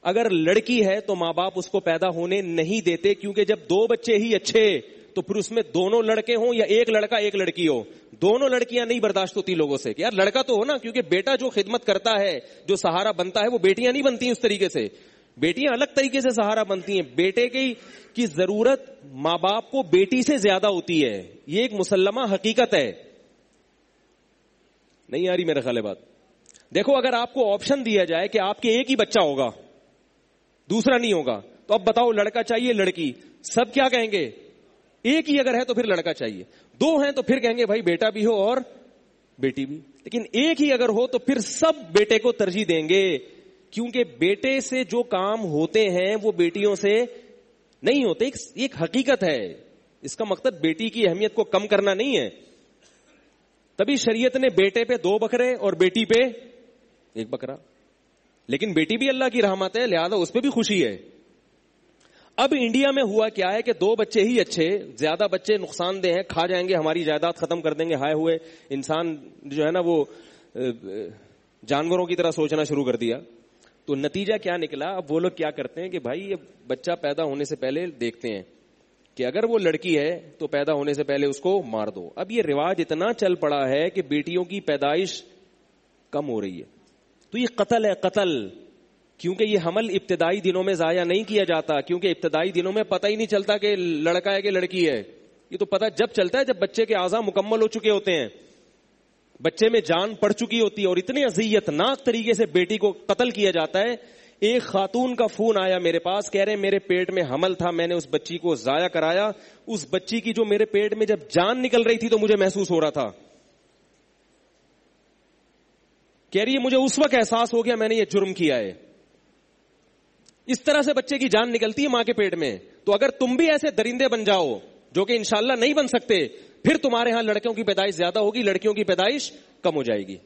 اگر لڑکی ہے تو ماں باپ اس کو پیدا ہونے نہیں دیتے, کیونکہ جب 2 بچے ہی اچھے تو پھر اس میں دونوں لڑکے ہوں یا ایک لڑکا ایک لڑکی ہو, دونوں لڑکیاں نہیں برداشت ہوتی لوگوں سے کہ یار لڑکا تو ہو نا, کیونکہ بیٹا جو خدمت کرتا ہے, جو سہارا بنتا ہے, وہ بیٹیاں نہیں بنتی اس طریقے سے. بیٹیاں الگ طریقے سے سہارا بنتی ہیں. بیٹے کی ضرورت ماں باپ کو بیٹی سے زیادہ ہوتی ہے, یہ ایک مسلمہ حقیقت ہے. نہیں آ رہی میرے خیال بات؟ دیکھو, اگر آپ کو آپشن دیا جائے کہ آپ کے ایک ہی بچہ ہوگا, دوسرا نہیں ہوگا, تو اب بتاؤ لڑکا چاہیے لڑکی, سب کیا کہیں گے؟ ایک ہی اگر ہے تو پھر لڑکا چاہیے, 2 ہیں تو پھر کہیں گے بھائی بیٹا بھی ہو اور بیٹی بھی. لیکن ایک ہی اگر ہو تو پھر سب بیٹے کو ترجیح دیں گے, کیونکہ بیٹے سے جو کام ہوتے ہیں وہ بیٹیوں سے نہیں ہوتے. ایک حقیقت ہے. اس کا مقصد بیٹی کی اہمیت کو کم کرنا نہیں ہے. تبھی شریعت نے بیٹے پہ 2 بکرے اور بیٹی پہ 1 بکرا. لیکن بیٹی بھی اللہ کی رحمت ہے, لہذا اس پہ بھی خوشی ہے. اب انڈیا میں ہوا کیا ہے کہ 2 بچے ہی اچھے, زیادہ بچے نقصان دہ ہیں, کھا جائیں گے, ہماری جائیداد ختم کر دیں گے. ہائے ہوئے انسان جو ہے نا وہ جانوروں کی طرح سوچنا شروع کر دیا. تو نتیجہ کیا نکلا؟ اب وہ لوگ کیا کرتے ہیں کہ بھائی یہ بچہ پیدا ہونے سے پہلے دیکھتے ہیں کہ اگر وہ لڑکی ہے تو پیدا ہونے سے پہلے اس کو مار دو. اب یہ رواج اتنا چل پڑا ہے کہ بیٹیوں کی پیدائش کم ہو رہی ہے. تو یہ قتل ہے, قتل. کیونکہ یہ حمل ابتدائی دنوں میں ضائع نہیں کیا جاتا, کیونکہ ابتدائی دنوں میں پتہ ہی نہیں چلتا کہ لڑکا ہے کہ لڑکی ہے. یہ تو پتہ جب چلتا ہے جب بچے کے اعضاء مکمل ہو چکے ہوتے ہیں, بچے میں جان پڑ چکی ہوتی ہے, اور اتنے اذیت ناک طریقے سے بیٹی کو قتل کیا جاتا ہے. ایک خاتون کا فون آیا میرے پاس, کہہ رہے میرے پیٹ میں حمل تھا, میں نے اس بچی کو ضائع کرایا. اس بچی کی جو میرے پیٹ میں جب جان نکل رہی تھی تو مجھے محسوس ہو رہا تھا. کہہ رہی ہے مجھے اس وقت احساس ہو گیا میں نے یہ جرم کیا ہے. اس طرح سے بچے کی جان نکلتی ہے ماں کے پیٹ میں. تو اگر تم بھی ایسے درندے بن جاؤ جو کہ انشاءاللہ نہیں بن سکتے, پھر تمہارے ہاں لڑکیوں کی پیدائش زیادہ ہوگی, لڑکیوں کی پیدائش کم ہو جائے گی.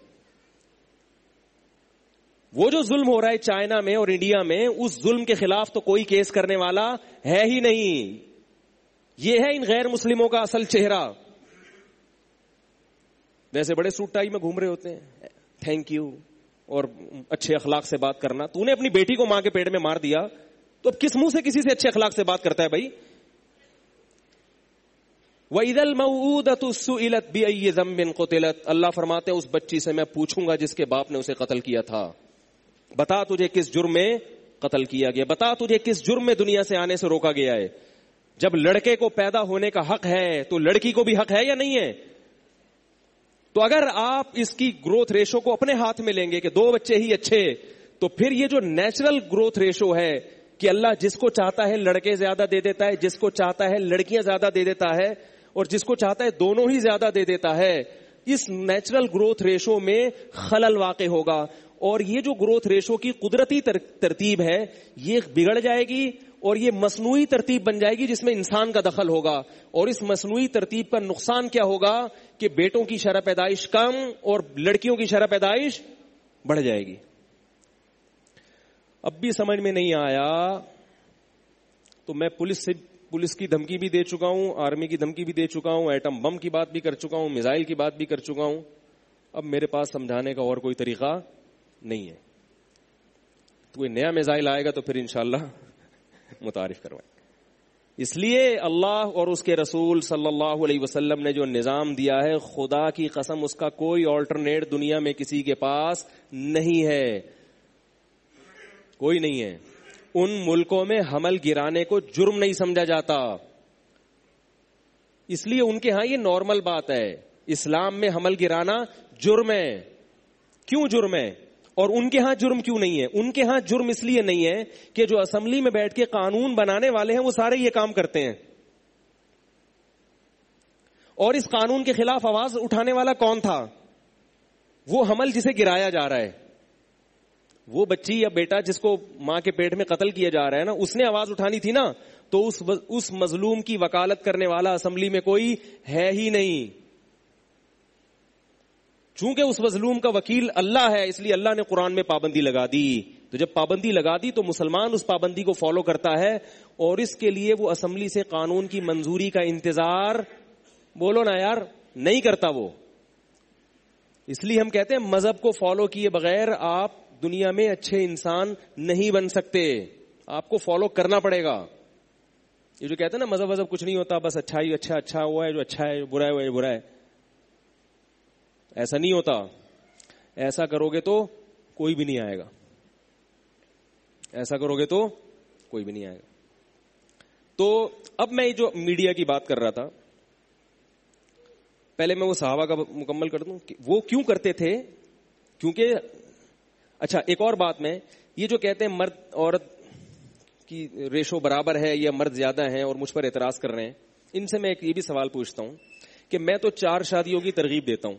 وہ جو ظلم ہو رہا ہے چائنا میں اور انڈیا میں, اس ظلم کے خلاف تو کوئی کیس کرنے والا ہے ہی نہیں. یہ ہے ان غیر مسلموں کا اصل چہرہ. ویسے بڑے سوٹ ٹائی میں گھوم رہے ہوتے ہیں, تھینک یو اور اچھے اخلاق سے بات کرنا. تو نے اپنی بیٹی کو ماں کے پیٹ میں مار دیا, تو اب کس منہ سے کسی سے اچھے اخلاق سے بات کرتا ہے بھائی؟ وَإِذَا الْمَوْءُودَةُ سُئِلَتْ بِأَيِّ ذَنبٍ قُتِلَتْ, اللہ فرماتے ہیں اس بچی سے میں پوچھوں گا جس کے باپ نے اسے قتل کیا تھا, بتا تجھے کس جرم میں قتل کیا گیا, بتا تجھے کس جرم میں دنیا سے آنے سے روکا گیا ہے. جب لڑکے کو پیدا ہونے کا حق ہے تو لڑکی کو بھی حق ہے یا نہیں ہے؟ تو اگر آپ اس کی گروتھ ریشو کو اپنے ہاتھ میں لیں گے کہ 2 بچے ہی اچھے, تو پھر یہ جو نیچرل گروتھ ریشو ہے کہ اللہ جس کو چاہتا ہے لڑکے زیادہ دے دیتا ہے, جس کو چاہتا ہے لڑکیاں زیادہ دے دیتا ہے, اور جس کو چاہتا ہے دونوں ہی زیادہ دے دیتا ہے, اس نیچرل گروتھ ریشو میں خلل واقع ہوگا. اور یہ جو گروتھ ریشو کی قدرتی ترتیب ہے یہ بگڑ جائے گی, اور یہ مصنوعی ترتیب بن جائے گی جس میں انسان کا دخل ہوگا. اور اس مصنوعی ترتیب کا نقصان کیا ہوگا کہ بیٹوں کی شرح پیدائش کم اور لڑکیوں کی شرح پیدائش بڑھ جائے گی. اب بھی سمجھ میں نہیں آیا تو میں پولیس کی دھمکی بھی دے چکا ہوں, آرمی کی دھمکی بھی دے چکا ہوں, ایٹم بم کی بات بھی کر چکا ہوں, میزائل کی بات بھی کر چکا ہوں. اب میرے پاس سمجھانے کا اور کوئی طریقہ نہیں ہے. تو کوئی نیا میزائل آئے گا تو پھر انشاءاللہ متعارف کروائیں. اس لیے اللہ اور اس کے رسول صلی اللہ علیہ وسلم نے جو نظام دیا ہے, خدا کی قسم اس کا کوئی آلٹرنیٹ دنیا میں کسی کے پاس نہیں ہے, کوئی نہیں ہے. ان ملکوں میں حمل گرانے کو جرم نہیں سمجھا جاتا, اس لیے ان کے ہاں یہ نارمل بات ہے. اسلام میں حمل گرانا جرم ہے. کیوں جرم ہے؟ اور ان کے ہاں جرم کیوں نہیں ہے؟ ان کے ہاں جرم اس لیے نہیں ہے کہ جو اسمبلی میں بیٹھ کے قانون بنانے والے ہیں وہ سارے یہ کام کرتے ہیں. اور اس قانون کے خلاف آواز اٹھانے والا کون تھا؟ وہ حمل جسے گرایا جا رہا ہے, وہ بچی یا بیٹا جس کو ماں کے پیٹ میں قتل کیا جا رہا ہے نا, اس نے آواز اٹھانی تھی نا. تو اس مظلوم کی وکالت کرنے والا اسمبلی میں کوئی ہے ہی نہیں. چونکہ اس مظلوم کا وکیل اللہ ہے, اس لیے اللہ نے قرآن میں پابندی لگا دی. تو جب پابندی لگا دی تو مسلمان اس پابندی کو فالو کرتا ہے, اور اس کے لیے وہ اسمبلی سے قانون کی منظوری کا انتظار, بولو نا یار, نہیں کرتا وہ. اس لیے ہم کہتے ہیں مذہب کو فالو کیے بغیر آپ دنیا میں اچھے انسان نہیں بن سکتے, آپ کو فالو کرنا پڑے گا. یہ جو کہتے ہیں نا مذہب کچھ نہیں ہوتا, بس اچھا ہی اچھا ہوا ہے, جو اچھا ہے, برا ہے وہ برا ہے, ایسا نہیں ہوتا. ایسا کرو گے تو کوئی بھی نہیں آئے گا, ایسا کرو گے تو کوئی بھی نہیں آئے گا. تو اب میں جو میڈیا کی بات کر رہا تھا, پہلے میں وہ صحابہ کا مکمل کر دوں کہ وہ کیوں کرتے تھے. کیونکہ اچھا ایک اور بات, میں یہ جو کہتے ہیں مرد عورت کی ریشو برابر ہے یا مرد زیادہ ہیں اور مجھ پر اعتراض کر رہے ہیں, ان سے میں ایک یہ بھی سوال پوچھتا ہوں کہ میں تو 4 شادیوں کی ترغیب دیتا ہوں,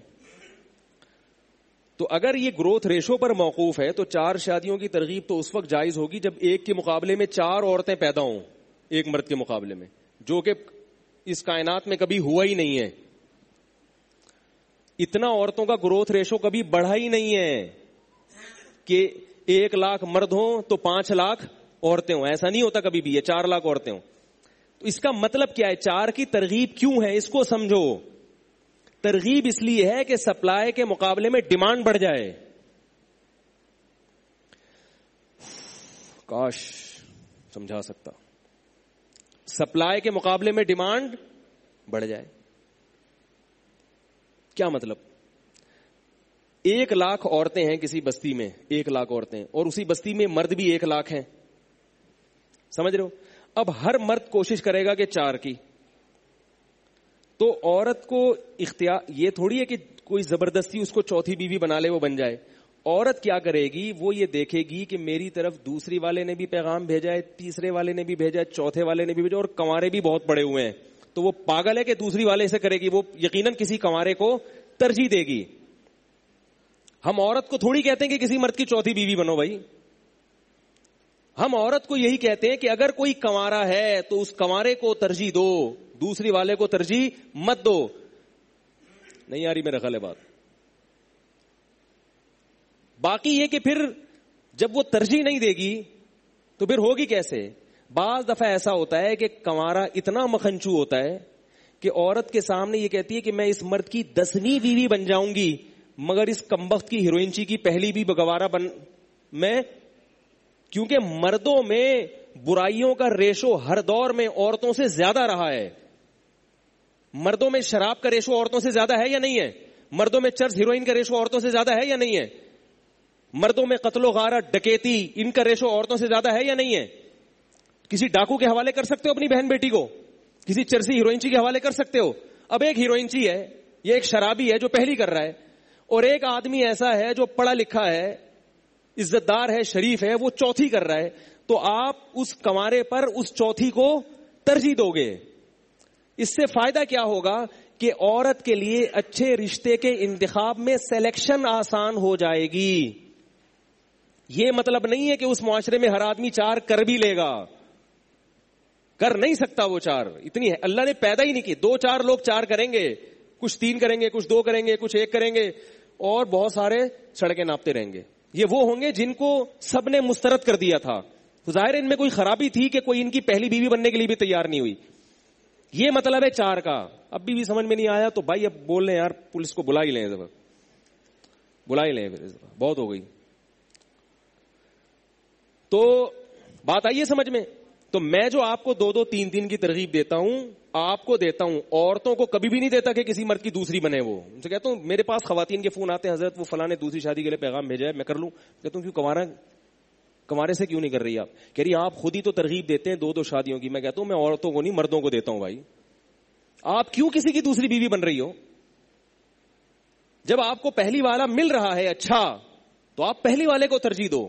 تو اگر یہ گروتھ ریشو پر موقوف ہے تو 4 شادیوں کی ترغیب تو اس وقت جائز ہوگی جب ایک کے مقابلے میں 4 عورتیں پیدا ہوں, ایک مرد کے مقابلے میں, جو کہ اس کائنات میں کبھی ہوا ہی نہیں ہے. اتنا عورتوں کا گروتھ ریشو کبھی بڑھا ہی نہیں ہے کہ 1 لاکھ مرد ہوں تو 5 لاکھ عورتیں ہوں, ایسا نہیں ہوتا کبھی بھی, یہ 4 لاکھ عورتیں ہوں. تو اس کا مطلب کیا ہے؟ 4 کی ترغیب کیوں ہے اس کو سمجھو. ترغیب اس لیے ہے کہ سپلائی کے مقابلے میں ڈیمانڈ بڑھ جائے. کاش سمجھا سکتا. سپلائی کے مقابلے میں ڈیمانڈ بڑھ جائے. کیا مطلب؟ 1 لاکھ عورتیں ہیں کسی بستی میں, 1 لاکھ عورتیں, اور اسی بستی میں مرد بھی 1 لاکھ ہیں, سمجھ رہے ہو؟ اب ہر مرد کوشش کرے گا کہ 4 کی, تو عورت کو اختیار, یہ تھوڑی ہے کہ کوئی زبردستی اس کو چوتھی بیوی بنا لے وہ بن جائے. عورت کیا کرے گی؟ وہ یہ دیکھے گی کہ میری طرف دوسری والے نے بھی پیغام بھیجا ہے, تیسرے والے نے بھی بھیجا ہے, چوتھے والے نے بھی بھیجا, اور کنوارے بھی بہت پڑے ہوئے ہیں, تو وہ پاگل ہے کہ دوسری والے سے کرے گی, وہ یقیناً کسی کنوارے کو ترجیح دے گی. ہم عورت کو تھوڑی کہتے ہیں کہ کسی مرد کی چوتھی بیوی بنو بھائی. ہم عورت کو یہی کہتے ہیں کہ اگر کوئی کنوارا ہے تو اس کنوارے کو ترجیح دو, دوسری والے کو ترجیح مت دو. نہیں آ رہی میرا خیال ہے بات. باقی یہ کہ پھر جب وہ ترجیح نہیں دے گی تو پھر ہوگی کیسے؟ بعض دفعہ ایسا ہوتا ہے کہ کنوارا اتنا مکھنچو ہوتا ہے کہ عورت کے سامنے یہ کہتی ہے کہ میں اس مرد کی 10ویں بیوی بن جاؤں گی مگر اس کمبخت کی ہیروئنچی کی پہلی بھی گوارا میں، کیونکہ مردوں میں برائیوں کا ریشو ہر دور میں عورتوں سے زیادہ رہا ہے. مردوں میں شراب کا ریشو عورتوں سے زیادہ ہے یا نہیں ہے؟ مردوں میں چرس ہیروئن کا ریشو عورتوں سے زیادہ ہے یا نہیں ہے؟ مردوں میں قتل و غارت ڈکیتی ان کا ریشو عورتوں سے زیادہ ہے یا نہیں ہے؟ کسی ڈاکو کے حوالے کر سکتے ہو اپنی بہن بیٹی کو؟ کسی چرسی ہیروئنچی کے حوالے کر سکتے ہو؟ اب ایک ہیروئنچی ہے، یہ ایک شرابی ہے جو پہلی کر رہا ہے، اور ایک آدمی ایسا ہے جو پڑھا لکھا ہے، عزت دار ہے، شریف ہے، وہ چوتھی کر رہا ہے، تو آپ اس کنوارے پر اس چوتھی کو ترجیح دو گے. اس سے فائدہ کیا ہوگا کہ عورت کے لیے اچھے رشتے کے انتخاب میں سلیکشن آسان ہو جائے گی. یہ مطلب نہیں ہے کہ اس معاشرے میں ہر آدمی 4 کر بھی لے گا، کر نہیں سکتا وہ 4. اتنی ہے اللہ نے پیدا ہی نہیں کی. 2-4 لوگ 4 کریں گے، کچھ 3 کریں گے، کچھ 2 کریں گے، کچھ 1 کریں گے، اور بہت سارے سڑکیں ناپتے رہیں گے. یہ وہ ہوں گے جن کو سب نے مسترد کر دیا تھا. ظاہر ان میں کوئی خرابی تھی کہ کوئی ان کی پہلی بیوی بننے کے لیے بھی تیار نہیں ہوئی. یہ مطلب ہے 4 کا. اب بھی سمجھ میں نہیں آیا تو بھائی اب بول لیں یار، پولیس کو بلا ہی لیں، بلا ہی لیں، بہت ہو گئی. تو بات آئیے سمجھ میں. تو میں جو آپ کو 2-2 3-3 کی ترغیب دیتا ہوں، آپ کو دیتا ہوں، عورتوں کو کبھی بھی نہیں دیتا کہ کسی مرد کی دوسری بنے. وہ ان سے کہتا ہوں، میرے پاس خواتین کے فون آتے ہیں، حضرت وہ فلاں نے دوسری شادی کے لیے پیغام بھیجا ہے، میں کر لوں؟ کہتا ہوں کیوں، کنوارے سے کیوں نہیں کر رہی آپ؟ کہہ رہی آپ خود ہی تو ترغیب دیتے ہیں 2-2 شادیوں کی. میں کہتا ہوں میں عورتوں کو نہیں مردوں کو دیتا ہوں. بھائی آپ کیوں کسی کی دوسری بیوی بن رہی ہو؟ جب آپ کو پہلی والا مل رہا ہے اچھا، تو آپ پہلی والے کو ترجیح دو.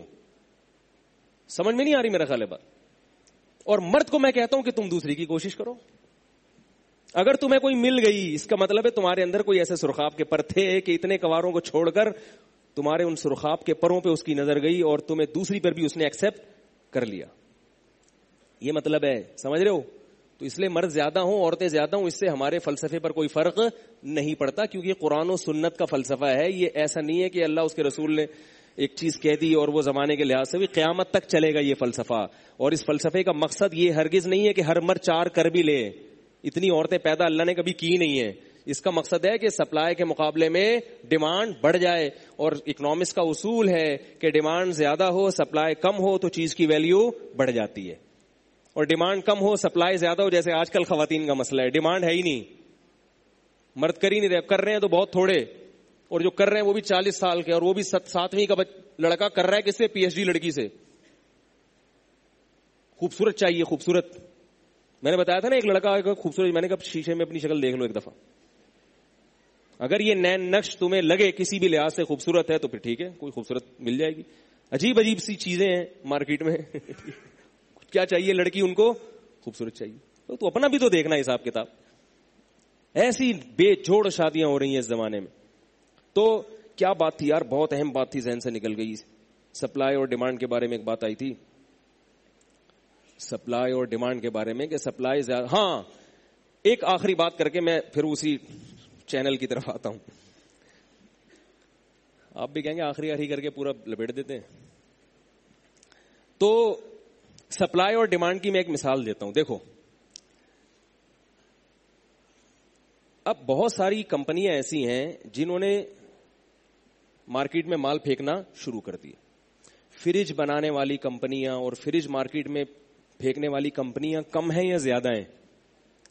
سمجھ میں نہیں آ رہی میرا خیال ہے بات. اور مرد کو میں کہتا ہوں کہ تم دوسری کی کوشش کرو. اگر تمہیں کوئی مل گئی، اس کا مطلب ہے تمہارے اندر کوئی ایسے سرخاب کے پر تھے کہ اتنے کنواروں کو چھوڑ کر تمہارے ان سرخاب کے پروں پہ اس کی نظر گئی اور تمہیں دوسری پر بھی اس نے ایکسپٹ کر لیا. یہ مطلب ہے، سمجھ رہے ہو؟ تو اس لیے مرد زیادہ ہوں عورتیں زیادہ ہوں، اس سے ہمارے فلسفے پر کوئی فرق نہیں پڑتا، کیونکہ قرآن و سنت کا فلسفہ ہے. یہ ایسا نہیں ہے کہ اللہ اس کے رسول نے ایک چیز کہہ دی اور وہ زمانے کے لحاظ سے بھی قیامت تک چلے گا یہ فلسفہ. اور اس فلسفے کا مقصد یہ ہرگز نہیں ہے کہ ہر مرد 4 کر بھی لے. اتنی عورتیں پیدا اللہ نے کبھی کی نہیں ہے. اس کا مقصد ہے کہ سپلائی کے مقابلے میں ڈیمانڈ بڑھ جائے. اور اکنامکس کا اصول ہے کہ ڈیمانڈ زیادہ ہو، سپلائی کم ہو تو چیز کی ویلیو بڑھ جاتی ہے. اور ڈیمانڈ کم ہو، سپلائی زیادہ ہو، جیسے آج کل خواتین کا مسئلہ ہے، ڈیمانڈ ہے ہی نہیں، مرد کر ہی نہیں رہے، کر رہے ہیں تو بہت تھوڑے، اور جو کر رہے ہیں وہ بھی 40 سال کے، اور وہ بھی 7ویں کا لڑکا کر رہا ہے کس سے؟ PhD لڑکی سے. خوبصورت چاہیے، خوبصورت. میں نے بتایا تھا نا ایک لڑکا خوبصورت، میں نے کہا شیشے میں اپنی شکل دیکھ لو ایک دفعہ. اگر یہ نین نقش تمہیں لگے کسی بھی لحاظ سے خوبصورت ہے تو پھر ٹھیک ہے، کوئی خوبصورت مل جائے گی. عجیب عجیب سی چیزیں ہیں مارکیٹ میں. کیا چاہیے لڑکی ان کو؟ خوبصورت چاہیے. تو اپنا بھی تو دیکھنا حساب کتاب. ایسی بے جوڑ شادیاں ہو رہی ہیں اس زمانے میں. تو کیا بات تھی یار، بہت اہم بات تھی، ذہن سے نکل گئی. سپلائی اور ڈیمانڈ کے بارے میں ایک بات آئی تھی، سپلائی اور ڈیمانڈ کے بارے میں کہ سپلائی زیادہ. ہاں ایک آخری بات کر کے میں پھر اسی چینل کی طرف آتا ہوں. آپ بھی کہیں گے آخری کر کے پورا لپیٹ دیتے ہیں. تو سپلائی اور ڈیمانڈ کی میں ایک مثال دیتا ہوں. دیکھو اب بہت ساری کمپنیاں ایسی ہیں جنہوں نے مارکیٹ میں مال پھینکنا شروع کر دیا. فریج بنانے والی کمپنیاں اور فریج مارکیٹ میں پھینکنے والی کمپنیاں کم ہیں یا زیادہ ہیں؟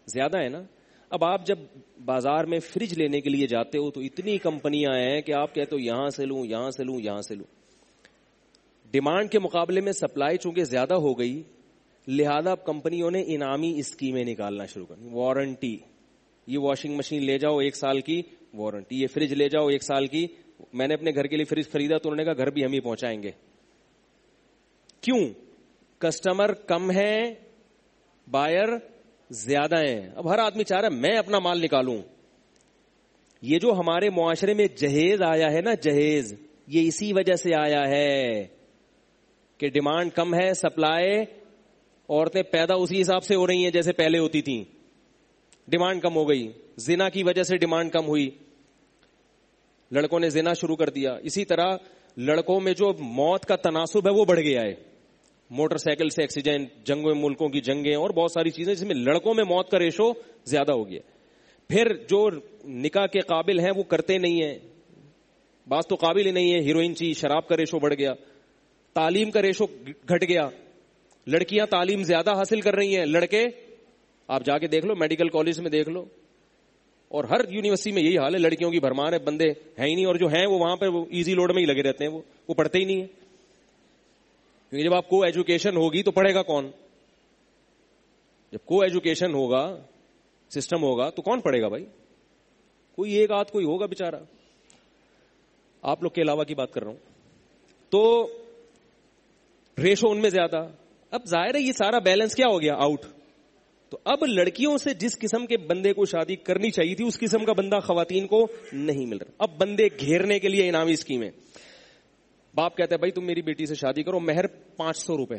زیادہ ہیں نا. اب آپ جب بازار میں فریج لینے کے لیے جاتے ہو تو اتنی کمپنیاں ہیں کہ آپ کہتے ہو یہاں سے لوں، یہاں سے لوں، یہاں سے لوں. ڈیمانڈ کے مقابلے میں سپلائی چونکہ زیادہ ہو گئی، لہذا کمپنیوں نے انعامی اسکیمیں نکالنا شروع کر دی. وارنٹی، یہ واشنگ مشین لے جاؤ 1 سال کی وارنٹی، یہ فریج لے جاؤ 1 سال کی. میں نے اپنے گھر کے لیے فریج خریدا تو انہوں نے کہا گھر بھی ہم ہی پہنچائیں گے. کیوں؟ کسٹمر کم ہے، بائر زیادہ ہیں. اب ہر آدمی چاہ رہا ہے میں اپنا مال نکالوں. یہ جو ہمارے معاشرے میں جہیز آیا ہے نا، جہیز، یہ اسی وجہ سے آیا ہے کہ ڈیمانڈ کم ہے، سپلائی، عورتیں پیدا اسی حساب سے ہو رہی ہیں جیسے پہلے ہوتی تھیں. ڈیمانڈ کم ہو گئی، زنا کی وجہ سے ڈیمانڈ کم ہوئی، لڑکوں نے زنا شروع کر دیا. اسی طرح لڑکوں میں جو موت کا تناسب ہے وہ بڑھ گیا ہے. موٹر سائیکل سے ایکسیڈنٹ، جنگوں ملکوں کی جنگیں اور بہت ساری چیزیں جس میں لڑکوں میں موت کا ریشو زیادہ ہو گیا. پھر جو نکاح کے قابل ہیں وہ کرتے نہیں ہیں, بعض تو قابل ہی نہیں ہے, ہیروئن چی, شراب کا ریشو بڑھ گیا, تعلیم کا ریشو گھٹ گیا, لڑکیاں تعلیم زیادہ حاصل کر رہی ہیں, لڑکے آپ جا کے دیکھ لو, میڈیکل کالج میں دیکھ لو, اور ہر یونیورسٹی میں یہی حال ہے, لڑکیوں کی بھرمار ہے, بندے ہیں ہی نہیں, اور جو ہیں وہ وہاں پہ ایزی لوڈ میں ہی لگے رہتے ہیں, وہ پڑھتے ہی نہیں ہیں, کیونکہ جب آپ کو ایجوکیشن ہوگی تو پڑھے گا کون؟ جب کو ایجوکیشن ہوگا, سسٹم ہوگا, تو کون پڑھے گا بھائی؟ کوئی ایک آدھ کوئی ہوگا بیچارہ, آپ لوگ کے علاوہ کی بات کر رہا ہوں. تو ریشو ان میں زیادہ. اب ظاہر ہے یہ سارا بیلنس کیا ہو گیا؟ آؤٹ. تو اب لڑکیوں سے جس قسم کے بندے کو شادی کرنی چاہیے تھی اس قسم کا بندہ خواتین کو نہیں مل رہا. اب بندے گھیرنے کے لیے انعامی اسکیم ہے. باپ کہتا ہے بھائی تم میری بیٹی سے شادی کرو, مہر 500 روپے.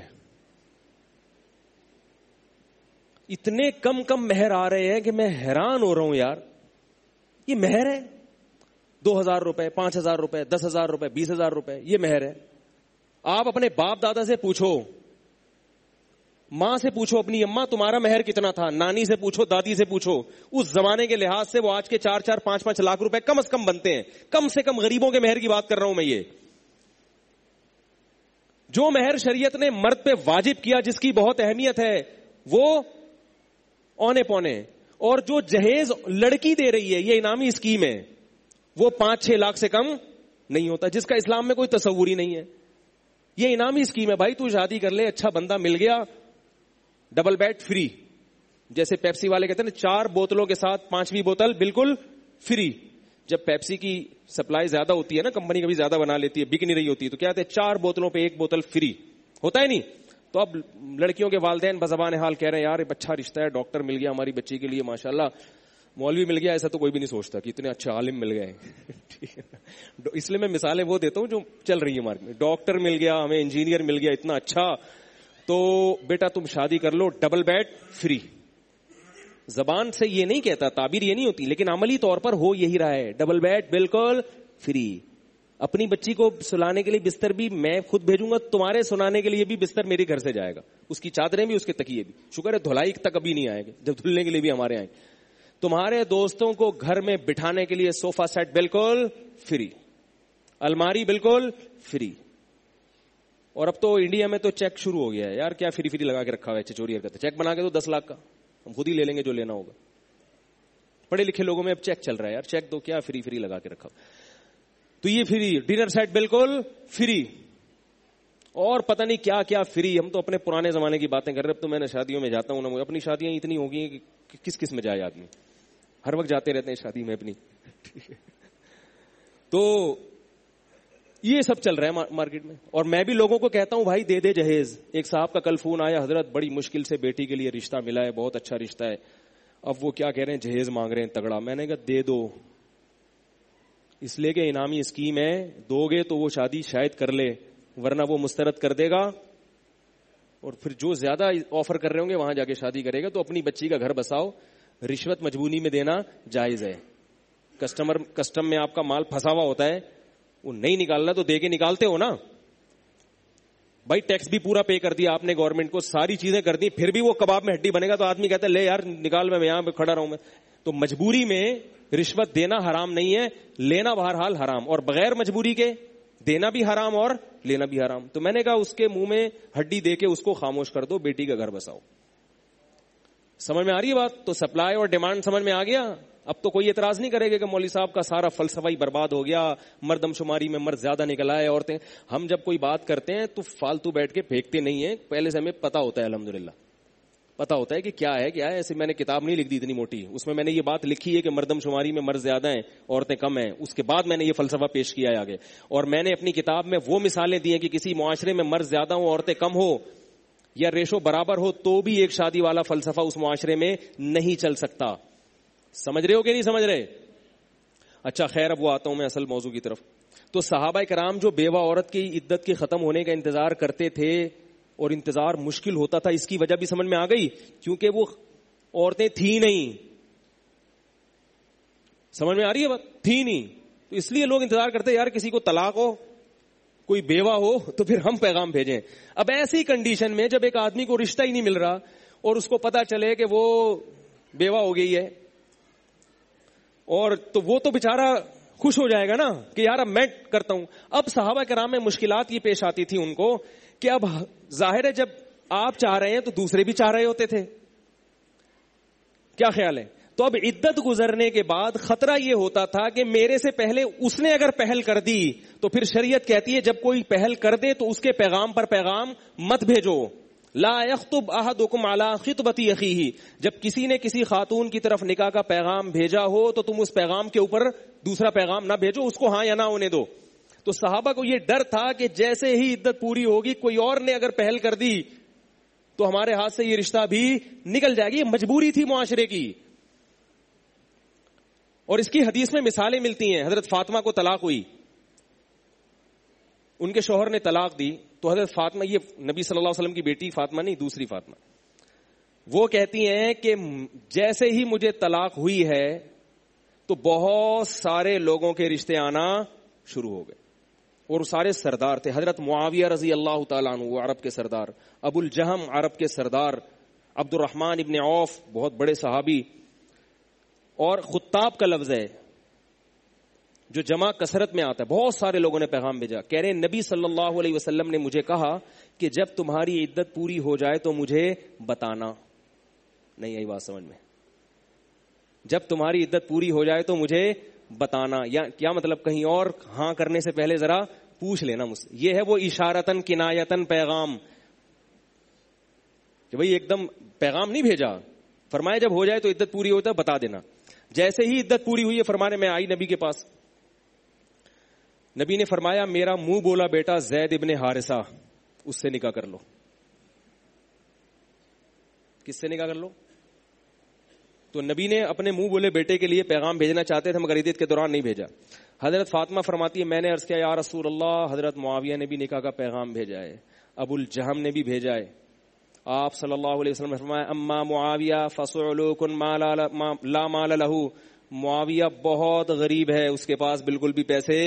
اتنے کم مہر آ رہے ہیں کہ میں حیران ہو رہا ہوں یار, یہ مہر ہے 2000 روپے, 5000 روپے, 10,000 روپے, 20,000 روپے, یہ مہر ہے. آپ اپنے باپ دادا سے پوچھو, ماں سے پوچھو اپنی اماں تمہارا مہر کتنا تھا, نانی سے پوچھو, دادی سے پوچھو, اس زمانے کے لحاظ سے وہ آج کے 4-4, 5-5 لاکھ روپے کم از کم بنتے ہیں. کم سے کم غریبوں کے مہر کی بات کر رہا ہوں میں. یہ جو مہر شریعت نے مرد پہ واجب کیا, جس کی بہت اہمیت ہے, وہ اونے پونے. اور جو جہیز لڑکی دے رہی ہے, یہ انعامی اسکیم ہے, وہ 5-6 لاکھ سے کم نہیں ہوتا, جس کا اسلام میں کوئی تصور ہی نہیں ہے. یہ انعامی اسکیم ہے بھائی, تو شادی کر لے, اچھا بندہ مل گیا, ڈبل بیڈ فری. جیسے پیپسی والے کہتے ہیں نا, 4 بوتلوں کے ساتھ 5ویں بوتل بالکل فری. جب پیپسی کی سپلائی زیادہ ہوتی ہے نا, کمپنی کبھی زیادہ بنا لیتی ہے, بک نہیں رہی ہوتی, تو کیا کہتے ہیں 4 بوتلوں پہ 1 بوتل فری ہوتا ہے نہیں. تو اب لڑکیوں کے والدین بزبان حال کہہ رہے ہیں یار اچھا رشتہ ہے, ڈاکٹر مل گیا ہماری بچی کے لیے ماشاءاللہ, مولوی مل گیا, ایسا تو کوئی بھی نہیں سوچتا کہ اتنے اچھے عالم مل گئے. اس لیے میں مثالیں وہ دیتا ہوں جو چل رہی ہیں مارکیٹ میں. ڈاکٹر مل گیا ہمیں, انجینئر مل گیا, اتنا اچھا, تو بیٹا تم شادی کر لو, ڈبل بیڈ فری. زبان سے یہ نہیں کہتا, تعبیر یہ نہیں ہوتی, لیکن عملی طور پر ہو یہی رہا ہے, ڈبل بیڈ بالکل فری. اپنی بچی کو سلانے کے لیے بستر بھی میں خود بھیجوں گا, تمہارے سنانے کے لیے بھی بستر میری گھر سے جائے گا, اس کی چادریں بھی, اس کے تکیے بھی. شکر ہے دھلائی تک ابھی نہیں آئے گا, جب دھلنے کے لیے بھی ہمارے آئیں. تمہارے دوستوں کو گھر میں بٹھانے کے لیے صوفہ سیٹ بالکل فری, الماری بالکل فری. اور اب تو انڈیا میں تو چیک شروع ہو گیا ہے یار, کیا فری لگا کے رکھا ہوا ہے, چوری حرکت. چیک بنا کے تو 10 لاکھ کا ہم خود ہی لے لیں گے جو لینا ہوگا. پڑھے لکھے لوگوں میں اب چیک چل رہا ہے یار, چیک دو, کیا فری لگا کے رکھا. تو یہ فری, ڈنر سیٹ بالکل فری, اور پتہ نہیں کیا کیا فری. ہم تو اپنے پرانے زمانے کی باتیں کر رہے. اب تو میں نے شادیوں میں جاتا ہوں نا, اپنی شادیاں اتنی ہو گئی کہ کس میں جائے آدمی, ہر وقت جاتے رہتے ہیں شادی میں اپنی. تو یہ سب چل رہا ہے مارکیٹ میں. اور میں بھی لوگوں کو کہتا ہوں بھائی دے دے جہیز. ایک صاحب کا کل فون آیا, حضرت بڑی مشکل سے بیٹی کے لیے رشتہ ملا ہے, بہت اچھا رشتہ ہے, اب وہ کیا کہہ رہے ہیں جہیز مانگ رہے ہیں تگڑا. میں نے کہا دے دو, اس لیے کہ انعامی اسکیم ہے, دو گے تو وہ شادی شاید کر لے, ورنہ وہ مسترد کر دے گا, اور پھر جو زیادہ آفر کر رہے ہوں گے وہاں جا کے شادی کرے گا. تو اپنی بچی کا گھر بساؤ, رشوت مجبوری میں دینا جائز ہے. کسٹم میں آپ کا مال پھنسا ہوا ہوتا ہے, وہ نہیں نکالنا تو دے کے نکالتے ہو نا بھائی. ٹیکس بھی پورا پے کر دیا آپ نے گورنمنٹ کو, ساری چیزیں کر دی, پھر بھی وہ کباب میں ہڈی بنے گا تو آدمی کہتا ہے لے یار نکال, میں یہاں پہ کھڑا رہوں میں. تو مجبوری میں رشوت دینا حرام نہیں ہے, لینا بہرحال حرام, اور بغیر مجبوری کے دینا بھی حرام اور لینا بھی حرام. تو میں نے کہا اس کے منہ میں ہڈی دے کے اس کو خاموش کر دو, بیٹی کا گھر بساؤ. سمجھ میں آ رہی ہے بات؟ تو سپلائی اور ڈیمانڈ سمجھ میں آ گیا. اب تو کوئی اعتراض نہیں کرے گا کہ مولوی صاحب کا سارا فلسفہ ہی برباد ہو گیا, مردم شماری میں مرد زیادہ نکل آئے, عورتیں. ہم جب کوئی بات کرتے ہیں تو فالتو بیٹھ کے پھینکتے نہیں ہیں, پہلے سے ہمیں پتا ہوتا ہے, الحمدللہ پتا ہوتا ہے کہ کیا ہے. ایسے میں نے کتاب نہیں لکھ دی اتنی موٹی, اس میں نے یہ بات لکھی ہے کہ مردم شماری میں مرد زیادہ ہیں, عورتیں کم ہیں. اس کے بعد میں نے یہ فلسفہ پیش کیا ہے آگے, اور میں نے اپنی کتاب میں وہ مثالیں دی ہیں کہ کسی معاشرے میں مرد زیادہ ہوں عورتیں کم ہو, یا ریشو برابر ہو, تو بھی ایک شادی والا فلسفہ اس معاشرے میں نہیں چل سکتا. سمجھ رہے ہو کہ نہیں سمجھ رہے؟ اچھا خیر, اب وہ آتا ہوں میں اصل موضوع کی طرف. تو صحابہ کرام جو بیوہ عورت کی عدت کے ختم ہونے کا انتظار کرتے تھے, اور انتظار مشکل ہوتا تھا, اس کی وجہ بھی سمجھ میں آ گئی, کیونکہ وہ عورتیں تھیں نہیں. سمجھ میں آ رہی ہے بات؟ تھی نہیں, تو اس لیے لوگ انتظار کرتے یار کسی کو طلاق ہو, کوئی بیوہ ہو, تو پھر ہم پیغام بھیجیں. اب ایسی کنڈیشن میں جب ایک آدمی کو رشتہ ہی نہیں مل رہا, اور اس کو پتا چلے کہ وہ بیوہ ہو گئی ہے, اور تو وہ تو بیچارہ خوش ہو جائے گا نا کہ یار اب میں کرتا ہوں. اب صحابہ کرام میں مشکلات یہ پیش آتی تھی ان کو کہ اب ظاہر ہے جب آپ چاہ رہے ہیں تو دوسرے بھی چاہ رہے ہوتے تھے. کیا خیال ہے؟ تو اب عدت گزرنے کے بعد خطرہ یہ ہوتا تھا کہ میرے سے پہلے اس نے اگر پہل کر دی تو پھر شریعت کہتی ہے جب کوئی پہل کر دے تو اس کے پیغام پر پیغام مت بھیجو. لا یخطب احدکم علی خطبۃ اخیہ، جب کسی نے کسی خاتون کی طرف نکاح کا پیغام بھیجا ہو تو تم اس پیغام کے اوپر دوسرا پیغام نہ بھیجو، اس کو ہاں یا نہ ہونے دو. تو صحابہ کو یہ ڈر تھا کہ جیسے ہی عدت پوری ہوگی کوئی اور نے اگر پہل کر دی تو ہمارے ہاتھ سے یہ رشتہ بھی نکل جائے گی. یہ مجبوری تھی معاشرے کی. اور اس کی حدیث میں مثالیں ملتی ہیں. حضرت فاطمہ کو طلاق ہوئی، ان کے شوہر نے طلاق دی تو حضرت فاطمہ، یہ نبی صلی اللہ علیہ وسلم کی بیٹی فاطمہ نہیں، دوسری فاطمہ، وہ کہتی ہیں کہ جیسے ہی مجھے طلاق ہوئی ہے تو بہت سارے لوگوں کے رشتے آنا شروع ہو گئے. اور وہ سارے سردار تھے. حضرت معاویہ رضی اللہ تعالیٰ عنہ وہ عرب کے سردار، ابو الجہم عرب کے سردار، عبد الرحمن ابن عوف بہت بڑے صحابی. اور خطاب کا لفظ ہے جو جمع کثرت میں آتا ہے. بہت سارے لوگوں نے پیغام بھیجا، کہہ رہے نبی صلی اللہ علیہ وسلم نے مجھے کہا کہ جب تمہاری عدت پوری ہو جائے تو مجھے بتانا. نہیں آئی بات سمجھ میں؟ جب تمہاری عدت پوری ہو جائے تو مجھے بتانا، یا کیا مطلب؟ کہیں اور ہاں کرنے سے پہلے ذرا پوچھ لینا مجھ سے. یہ ہے وہ اشارتن کنایتن پیغام کہ بھئی ایک دم پیغام نہیں بھیجا، فرمایا جب ہو جائے تو عدت پوری ہوتا ہے بتا دینا. جیسے ہی عدت پوری ہوئی ہے فرمانے میں آئی نبی کے پاس. نبی نے فرمایا میرا منہ بولا بیٹا زید ابن حارثہ، اس سے نکاح کر لو. کس سے نکاح کر لو؟ تو نبی نے اپنے منہ بولے بیٹے کے لیے پیغام بھیجنا چاہتے تھے مگر عدت کے دوران نہیں بھیجا. حضرت فاطمہ فرماتی ہے میں نے عرض کیا یا رسول اللہ، حضرت معاویہ نے بھی نکاح کا پیغام بھیجا ہے، ابو الجہم نے بھی بھیجا ہے. آپ صلی اللہ علیہ وسلم نے فرمایا اما معاویہ فصعلوک لا مال لہ، معاویہ بہت غریب ہے، اس کے پاس بالکل بھی پیسے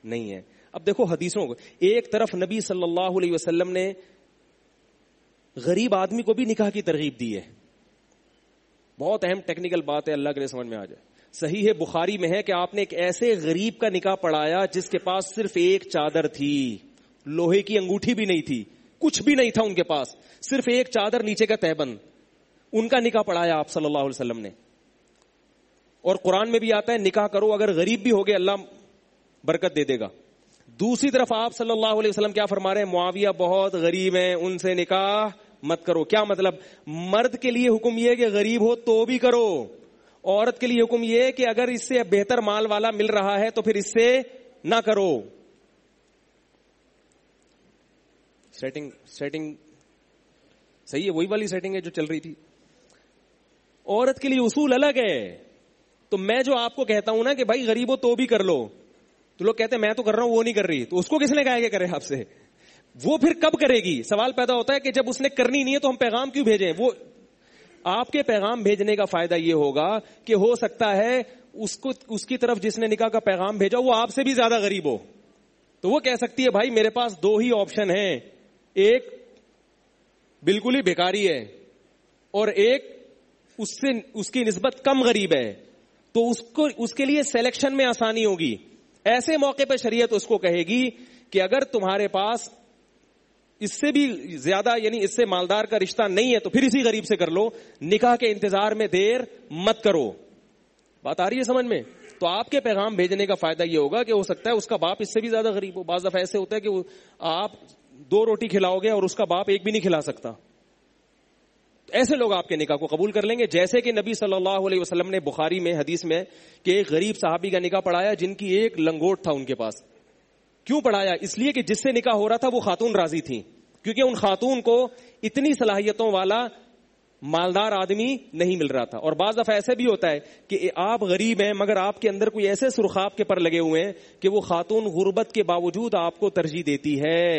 نہیں ہے. اب دیکھو حدیثوں کو، ایک طرف نبی صلی اللہ علیہ وسلم نے غریب آدمی کو بھی نکاح کی ترغیب دی ہے. بہت اہم ٹیکنیکل بات ہے، اللہ کے لیے سمجھ میں آ جائے. صحیح بخاری میں ہے کہ آپ نے ایک ایسے غریب کا نکاح پڑھایا جس کے پاس صرف ایک چادر تھی، لوہے کی انگوٹھی بھی نہیں تھی، کچھ بھی نہیں تھا ان کے پاس، صرف ایک چادر نیچے کا تہبند. ان کا نکاح پڑھایا آپ صلی اللہ علیہ وسلم نے. اور قرآن میں بھی آتا ہے نکاح کرو، اگر غریب بھی ہوگے اللہ برکت دے دے گا. دوسری طرف آپ صلی اللہ علیہ وسلم کیا فرما رہے ہیں؟ معاویہ بہت غریب ہیں، ان سے نکاح مت کرو. کیا مطلب؟ مرد کے لیے حکم یہ کہ غریب ہو تو بھی کرو، عورت کے لیے حکم یہ کہ اگر اس سے بہتر مال والا مل رہا ہے تو پھر اس سے نہ کرو. سیٹنگ صحیح ہے، وہی والی سیٹنگ ہے جو چل رہی تھی. عورت کے لیے اصول الگ ہے. تو میں جو آپ کو کہتا ہوں نا کہ بھائی غریب ہو تو بھی کر لو، تو لوگ کہتے ہیں میں تو کر رہا ہوں وہ نہیں کر رہی، تو اس کو کس نے کہا کہ کرے آپ سے؟ وہ پھر کب کرے گی؟ سوال پیدا ہوتا ہے کہ جب اس نے کرنی نہیں ہے تو ہم پیغام کیوں بھیجیں؟ وہ آپ کے پیغام بھیجنے کا فائدہ یہ ہوگا کہ ہو سکتا ہے اس کی طرف جس نے نکاح کا پیغام بھیجا وہ آپ سے بھی زیادہ غریب ہو، تو وہ کہہ سکتی ہے بھائی میرے پاس دو ہی آپشن ہیں، ایک بالکل ہی بیکاری ہے اور ایک اس کی نسبت کم غریب ہے، تو اس کے لیے سلیکشن میں آسانی ہوگی. ایسے موقع پہ شریعت اس کو کہے گی کہ اگر تمہارے پاس اس سے بھی زیادہ یعنی اس سے مالدار کا رشتہ نہیں ہے تو پھر اسی غریب سے کر لو، نکاح کے انتظار میں دیر مت کرو. بات آ رہی ہے سمجھ میں؟ تو آپ کے پیغام بھیجنے کا فائدہ یہ ہوگا کہ ہو سکتا ہے اس کا باپ اس سے بھی زیادہ غریب ہو. بعض دفعہ ایسے ہوتا ہے کہ آپ 2 روٹی کھلاؤ گے اور اس کا باپ ایک بھی نہیں کھلا سکتا، ایسے لوگ آپ کے نکاح کو قبول کر لیں گے. جیسے کہ نبی صلی اللہ علیہ وسلم نے بخاری میں حدیث میں کہ ایک غریب صحابی کا نکاح پڑھایا جن کی ایک لنگوٹ تھا ان کے پاس. کیوں پڑھایا؟ اس لیے کہ جس سے نکاح ہو رہا تھا وہ خاتون راضی تھی، کیونکہ ان خاتون کو اتنی صلاحیتوں والا مالدار آدمی نہیں مل رہا تھا. اور بعض دفعہ ایسے بھی ہوتا ہے کہ آپ غریب ہیں مگر آپ کے اندر کوئی ایسے سرخاب کے پر لگے ہوئے ہیں کہ وہ خاتون غربت کے باوجود آپ کو ترجیح دیتی ہے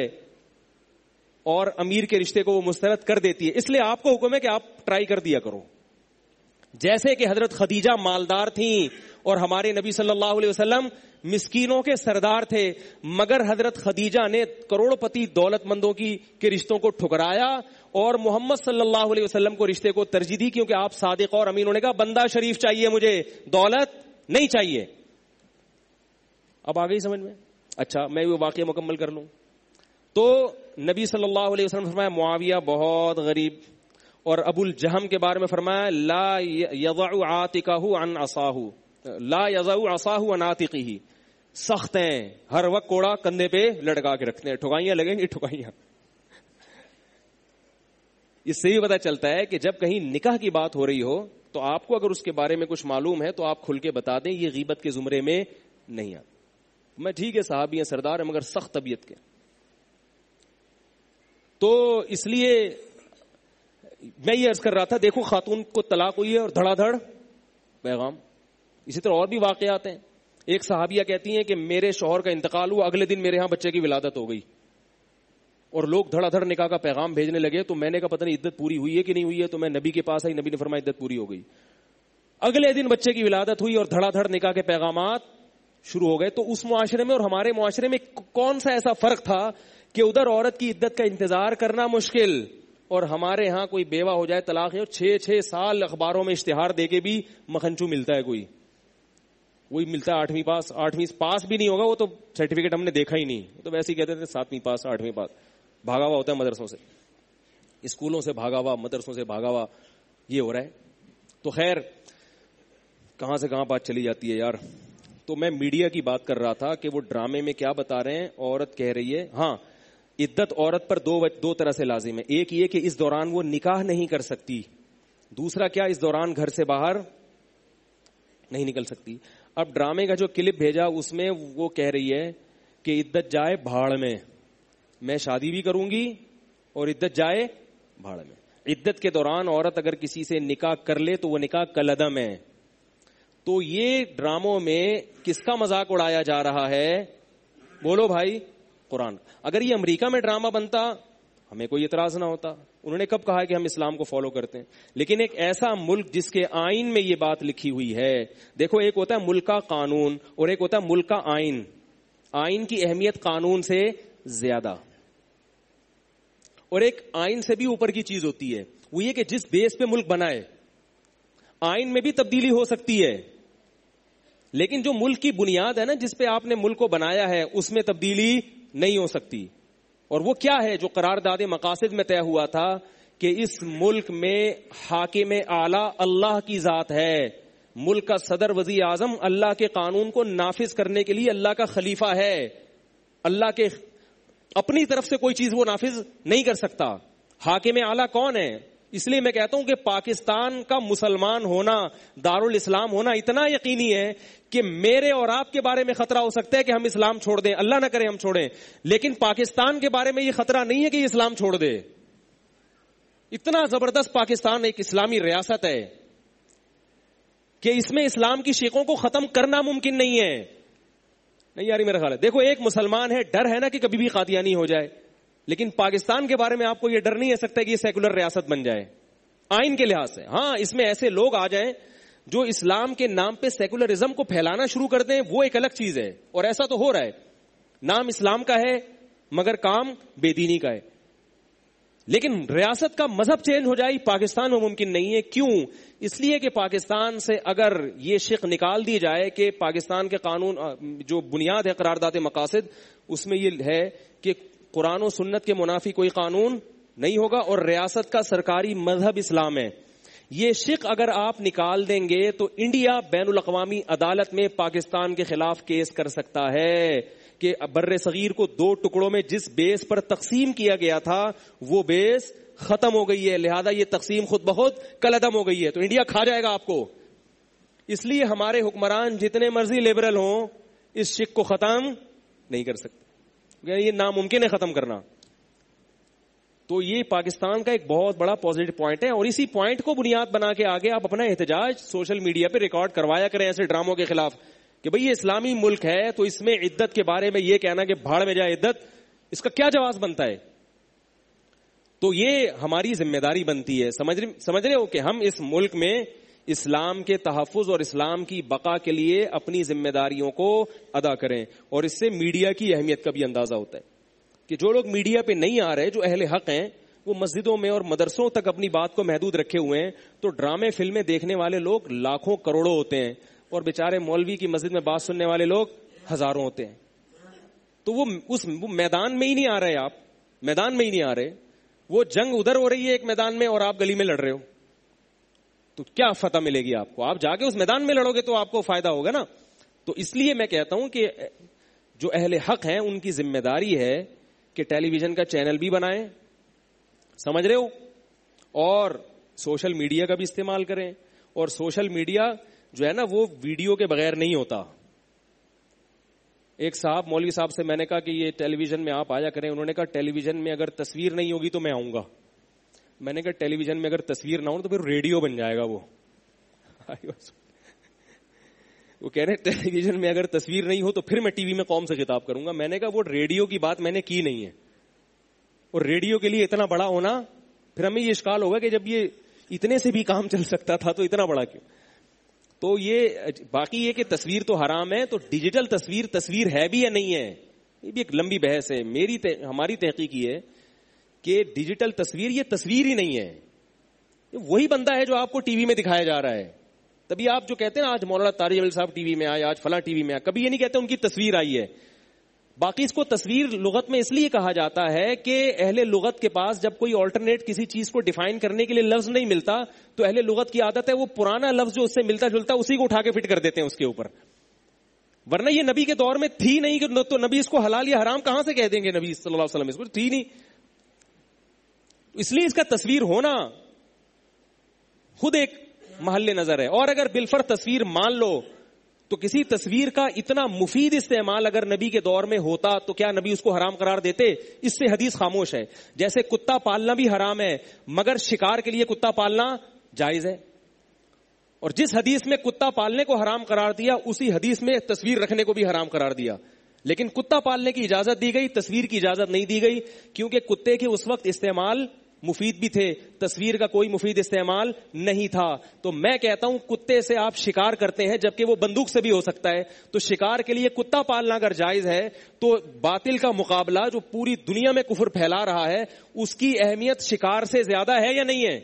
اور امیر کے رشتے کو وہ مسترد کر دیتی ہے. اس لیے آپ کو حکم ہے کہ آپ ٹرائی کر دیا کرو. جیسے کہ حضرت خدیجہ مالدار تھیں اور ہمارے نبی صلی اللہ علیہ وسلم مسکینوں کے سردار تھے، مگر حضرت خدیجہ نے کروڑ پتی دولت مندوں کے رشتوں کو ٹھکرایا اور محمد صلی اللہ علیہ وسلم کو رشتے کو ترجیح دی، کیونکہ آپ صادق اور امین. انہوں نے کہا بندہ شریف چاہیے مجھے، دولت نہیں چاہیے. اب آ گئی سمجھ میں؟ اچھا میں وہ واقعہ مکمل کر لوں. تو نبی صلی اللہ علیہ وسلم فرمایا معاویہ بہت غریب، اور ابو الجہم کے بارے میں فرمایا لا یضع عاتقہ عن عصاہ، لا یضع عصاہ عن عاتقہ، سخت ہیں، ہر وقت کوڑا کندھے پہ لٹکا کے رکھتے ہیں، ٹھکائیاں لگیں گی ٹھکائیاں. اس سے بھی پتہ چلتا ہے کہ جب کہیں نکاح کی بات ہو رہی ہو تو آپ کو اگر اس کے بارے میں کچھ معلوم ہے تو آپ کھل کے بتا دیں، یہ غیبت کے زمرے میں نہیں آتا. میں ٹھیک ہے صحابی ہیں، سردار ہیں، مگر سخت طبیعت کے. تو اس لیے میں یہ عرض کر رہا تھا، دیکھو خاتون کو طلاق ہوئی ہے اور دھڑا دھڑ پیغام. اسی طرح اور بھی واقعات ہیں. ایک صحابیہ کہتی ہیں کہ میرے شوہر کا انتقال ہوا، اگلے دن میرے ہاں بچے کی ولادت ہو گئی اور لوگ دھڑا دھڑ نکاح کا پیغام بھیجنے لگے. تو میں نے کہا پتہ نہیں عدت پوری ہوئی ہے کہ نہیں ہوئی ہے. تو میں نبی کے پاس آئی، نبی نے فرمایا عدت پوری ہو گئی. اگلے دن بچے کی ولادت ہوئی اور دھڑا دھڑ نکاح کے پیغامات شروع ہو گئے. تو اس معاشرے میں اور ہمارے معاشرے میں کون سا ایسا فرق تھا کہ ادھر عورت کی عدت کا انتظار کرنا مشکل، اور ہمارے ہاں کوئی بیوہ ہو جائے طلاق ہے اور 6 سال اخباروں میں اشتہار دے کے بھی مکھنچو ملتا ہے. وہی ملتا ہے 8ویں پاس. 8ویں پاس بھی نہیں ہوگا، وہ تو سرٹیفکیٹ ہم نے دیکھا ہی نہیں. تو ویسے ہی کہتے تھے 7ویں پاس 8ویں پاس. بھاگا ہوا ہوتا ہے مدرسوں سے، اسکولوں سے بھاگا ہوا، مدرسوں سے بھاگا ہوا، یہ ہو رہا ہے. تو خیر کہاں سے کہاں بات چلی جاتی ہے یار. تو میں میڈیا کی بات کر رہا تھا کہ وہ ڈرامے میں کیا بتا رہے ہیں. عورت کہہ رہی ہے ہاں عدت عورت پر دو طرح سے لازم ہے. ایک یہ کہ اس دوران وہ نکاح نہیں کر سکتی، دوسرا کیا اس دوران گھر سے باہر نہیں نکل سکتی. اب ڈرامے کا جو کلپ بھیجا اس میں وہ کہہ رہی ہے کہ عدت جائے بھاڑ میں شادی بھی کروں گی اور عدت جائے بھاڑ میں. عدت کے دوران عورت اگر کسی سے نکاح کر لے تو وہ نکاح کلعدم ہے. تو یہ ڈراموں میں کس کا مذاق اڑایا جا رہا ہے؟ بولو بھائی، قرآن. اگر یہ امریکہ میں ڈرامہ بنتا ہمیں کوئی اعتراض نہ ہوتا. انہوں نے کب کہا کہ ہم اسلام کو فالو کرتے ہیں؟ لیکن ایک ایسا ملک جس کے آئین میں یہ بات لکھی ہوئی ہے. دیکھو ایک ہوتا ہے ملک کا قانون اور ایک ہوتا ہے ملک کا آئین. آئین کی اہمیت قانون سے زیادہ، اور ایک آئین سے بھی اوپر کی چیز ہوتی ہے، وہ یہ کہ جس بیس پہ ملک بنائے آئین میں بھی تبدیلی ہو سکتی ہے، لیکن جو ملک کی بنیاد ہے نا، جس پہ آپ نے ملک کو بنایا ہے، اس میں تبدیلی نہیں ہو سکتی. اور وہ کیا ہے جو قرارداد مقاصد میں طے ہوا تھا کہ اس ملک میں حاکم اعلی اللہ کی ذات ہے. ملک کا صدر وزیر اعظم اللہ کے قانون کو نافذ کرنے کے لیے اللہ کا خلیفہ ہے. اللہ کے اپنی طرف سے کوئی چیز وہ نافذ نہیں کر سکتا. حاکم اعلی کون ہے؟ اس لیے میں کہتا ہوں کہ پاکستان کا مسلمان ہونا، دارالاسلام ہونا اتنا یقینی ہے کہ میرے اور آپ کے بارے میں خطرہ ہو سکتا ہے کہ ہم اسلام چھوڑ دیں، اللہ نہ کرے ہم چھوڑیں، لیکن پاکستان کے بارے میں یہ خطرہ نہیں ہے کہ یہ اسلام چھوڑ دے. اتنا زبردست پاکستان ایک اسلامی ریاست ہے کہ اس میں اسلام کی شیخوں کو ختم کرنا ممکن نہیں ہے. نہیں یاری میرا خیال ہے. دیکھو ایک مسلمان ہے، ڈر ہے نا کہ کبھی بھی قادیانی ہو جائے، لیکن پاکستان کے بارے میں آپ کو یہ ڈر نہیں ہے سکتا کہ یہ سیکولر ریاست بن جائے آئین کے لحاظ سے. ہاں اس میں ایسے لوگ آ جائیں جو اسلام کے نام پہ سیکولرزم کو پھیلانا شروع کر دیں، وہ ایک الگ چیز ہے، اور ایسا تو ہو رہا ہے. نام اسلام کا ہے مگر کام بے دینی کا ہے. لیکن ریاست کا مذہب چینج ہو جائے پاکستان میں ممکن نہیں ہے. کیوں؟ اس لیے کہ پاکستان سے اگر یہ شق نکال دی جائے کہ پاکستان کے قانون جو بنیاد ہے قرارداد مقاصد، اس میں یہ ہے کہ قرآن و سنت کے منافی کوئی قانون نہیں ہوگا اور ریاست کا سرکاری مذہب اسلام ہے. یہ شق اگر آپ نکال دیں گے تو انڈیا بین الاقوامی عدالت میں پاکستان کے خلاف کیس کر سکتا ہے کہ بر صغیر کو 2 ٹکڑوں میں جس بیس پر تقسیم کیا گیا تھا وہ بیس ختم ہو گئی ہے، لہذا یہ تقسیم خود بخود کلعدم ہو گئی ہے. تو انڈیا کھا جائے گا آپ کو. اس لیے ہمارے حکمران جتنے مرضی لبرل ہوں اس شق کو ختم نہیں کر سکتے، یہ ناممکن ہے ختم کرنا. تو یہ پاکستان کا ایک بہت بڑا پازیٹو پوائنٹ ہے، اور اسی پوائنٹ کو بنیاد بنا کے آگے آپ اپنا احتجاج سوشل میڈیا پہ ریکارڈ کروایا کریں ایسے ڈراموں کے خلاف کہ بھئی یہ اسلامی ملک ہے تو اس میں عدت کے بارے میں یہ کہنا کہ بھاڑ میں جائے عدت، اس کا کیا جواز بنتا ہے؟ تو یہ ہماری ذمہ داری بنتی ہے. سمجھ رہے ہو کہ ہم اس ملک میں اسلام کے تحفظ اور اسلام کی بقا کے لیے اپنی ذمہ داریوں کو ادا کریں. اور اس سے میڈیا کی اہمیت کا بھی اندازہ ہوتا ہے کہ جو لوگ میڈیا پہ نہیں آ رہے، جو اہل حق ہیں، وہ مسجدوں میں اور مدرسوں تک اپنی بات کو محدود رکھے ہوئے ہیں. تو ڈرامے فلمیں دیکھنے والے لوگ لاکھوں کروڑوں ہوتے ہیں. اور بیچارے مولوی کی مسجد میں بات سننے والے لوگ ہزاروں ہوتے ہیں. تو وہ میدان میں ہی نہیں آ رہے, آپ میدان میں ہی نہیں آ رہے. وہ جنگ ادھر ہو رہی ہے ایک میدان میں اور آپ گلی میں لڑ رہے ہو, تو کیا فتح ملے گی آپ کو؟ آپ جا کے اس میدان میں لڑو گے تو آپ کو فائدہ ہوگا نا. تو اس لیے میں کہتا ہوں کہ جو اہل حق ہیں ان کی ذمہ داری ہے کہ ٹیلی ویژن کا چینل بھی بنائیں, سمجھ رہے ہو, اور سوشل میڈیا کا بھی استعمال کریں. اور سوشل میڈیا جو ہے نا وہ ویڈیو کے بغیر نہیں ہوتا. ایک صاحب مولوی صاحب سے میں نے کہا کہ یہ ٹیلی ویژن میں آپ آیا کریں. انہوں نے کہا ٹیلی ویژن میں اگر تصویر نہیں ہوگی تو میں آؤں گا. میں نے کہا ٹیلی ویژن میں اگر تصویر نہ ہو تو پھر ریڈیو بن جائے گا. وہ کہہ رہے ٹیلی ویژن میں اگر تصویر نہیں ہو تو پھر میں ٹی وی میں قوم سے خطاب کروں گا. میں نے کہا وہ ریڈیو کی بات میں نے کی نہیں ہے, اور ریڈیو کے لیے اتنا بڑا ہونا, پھر ہمیں یہ اشکال ہوگا کہ جب یہ اتنے سے بھی کام چل سکتا تھا تو اتنا بڑا کیوں. تو یہ باقی یہ کہ تصویر تو حرام ہے, تو ڈیجیٹل تصویر ہے بھی یا نہیں ہے, یہ بھی ایک لمبی بحث ہے. ہماری تحقیق یہ ہے کہ ڈیجیٹل تصویر یہ تصویر ہی نہیں ہے, وہی بندہ ہے جو آپ کو ٹی وی میں دکھایا جا رہا ہے. تبھی آپ جو کہتے ہیں نا آج مولانا طارق جمیل صاحب ٹی وی میں آئے, آج فلاں ٹی وی میں آئے, کبھی یہ نہیں کہتے ان کی تصویر آئی ہے. باقی اس کو تصویر لغت میں اس لیے کہا جاتا ہے کہ اہل لغت کے پاس جب کوئی آلٹرنیٹ کسی چیز کو ڈیفائن کرنے کے لیے لفظ نہیں ملتا تو اہل لغت کی عادت ہے وہ پرانا لفظ جو اس سے ملتا جلتا اسی کو اٹھا کے فٹ کر دیتے ہیں اس کے اوپر. ورنہ یہ نبی کے دور میں تھی نہیں کہ تو نبی اس کو حلال یا حرام کہاں سے کہہ دیں گے؟ نبی صلی اللہ علیہ وسلم اس کو تھی نہیں. اس لیے اس کا تصویر ہونا خود ایک محل نظر ہے. اور اگر بالفرض تصویر مان لو تو کسی تصویر کا اتنا مفید استعمال اگر نبی کے دور میں ہوتا تو کیا نبی اس کو حرام قرار دیتے؟ اس سے حدیث خاموش ہے. جیسے کتا پالنا بھی حرام ہے مگر شکار کے لیے کتا پالنا جائز ہے. اور جس حدیث میں کتا پالنے کو حرام قرار دیا اسی حدیث میں تصویر رکھنے کو بھی حرام قرار دیا. لیکن کتا پالنے کی اجازت دی گئی, تصویر کی اجازت نہیں دی گئی, کیونکہ کتے کے اس وقت استعمال مفید بھی تھے, تصویر کا کوئی مفید استعمال نہیں تھا. تو میں کہتا ہوں کتے سے آپ شکار کرتے ہیں جبکہ وہ بندوق سے بھی ہو سکتا ہے, تو شکار کے لیے کتا پالنا اگر جائز ہے تو باطل کا مقابلہ جو پوری دنیا میں کفر پھیلا رہا ہے اس کی اہمیت شکار سے زیادہ ہے یا نہیں ہے؟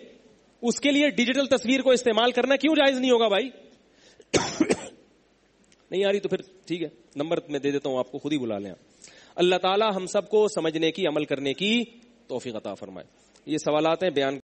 اس کے لیے ڈیجیٹل تصویر کو استعمال کرنا کیوں جائز نہیں ہوگا بھائی؟ نہیں آ رہی تو پھر ٹھیک ہے, نمبر میں دے دیتا ہوں آپ کو, خود ہی بلا لیں. اللہ تعالی ہم سب کو سمجھنے کی, عمل کرنے کی توفیق عطا فرمائے. یہ سوالات ہیں بیان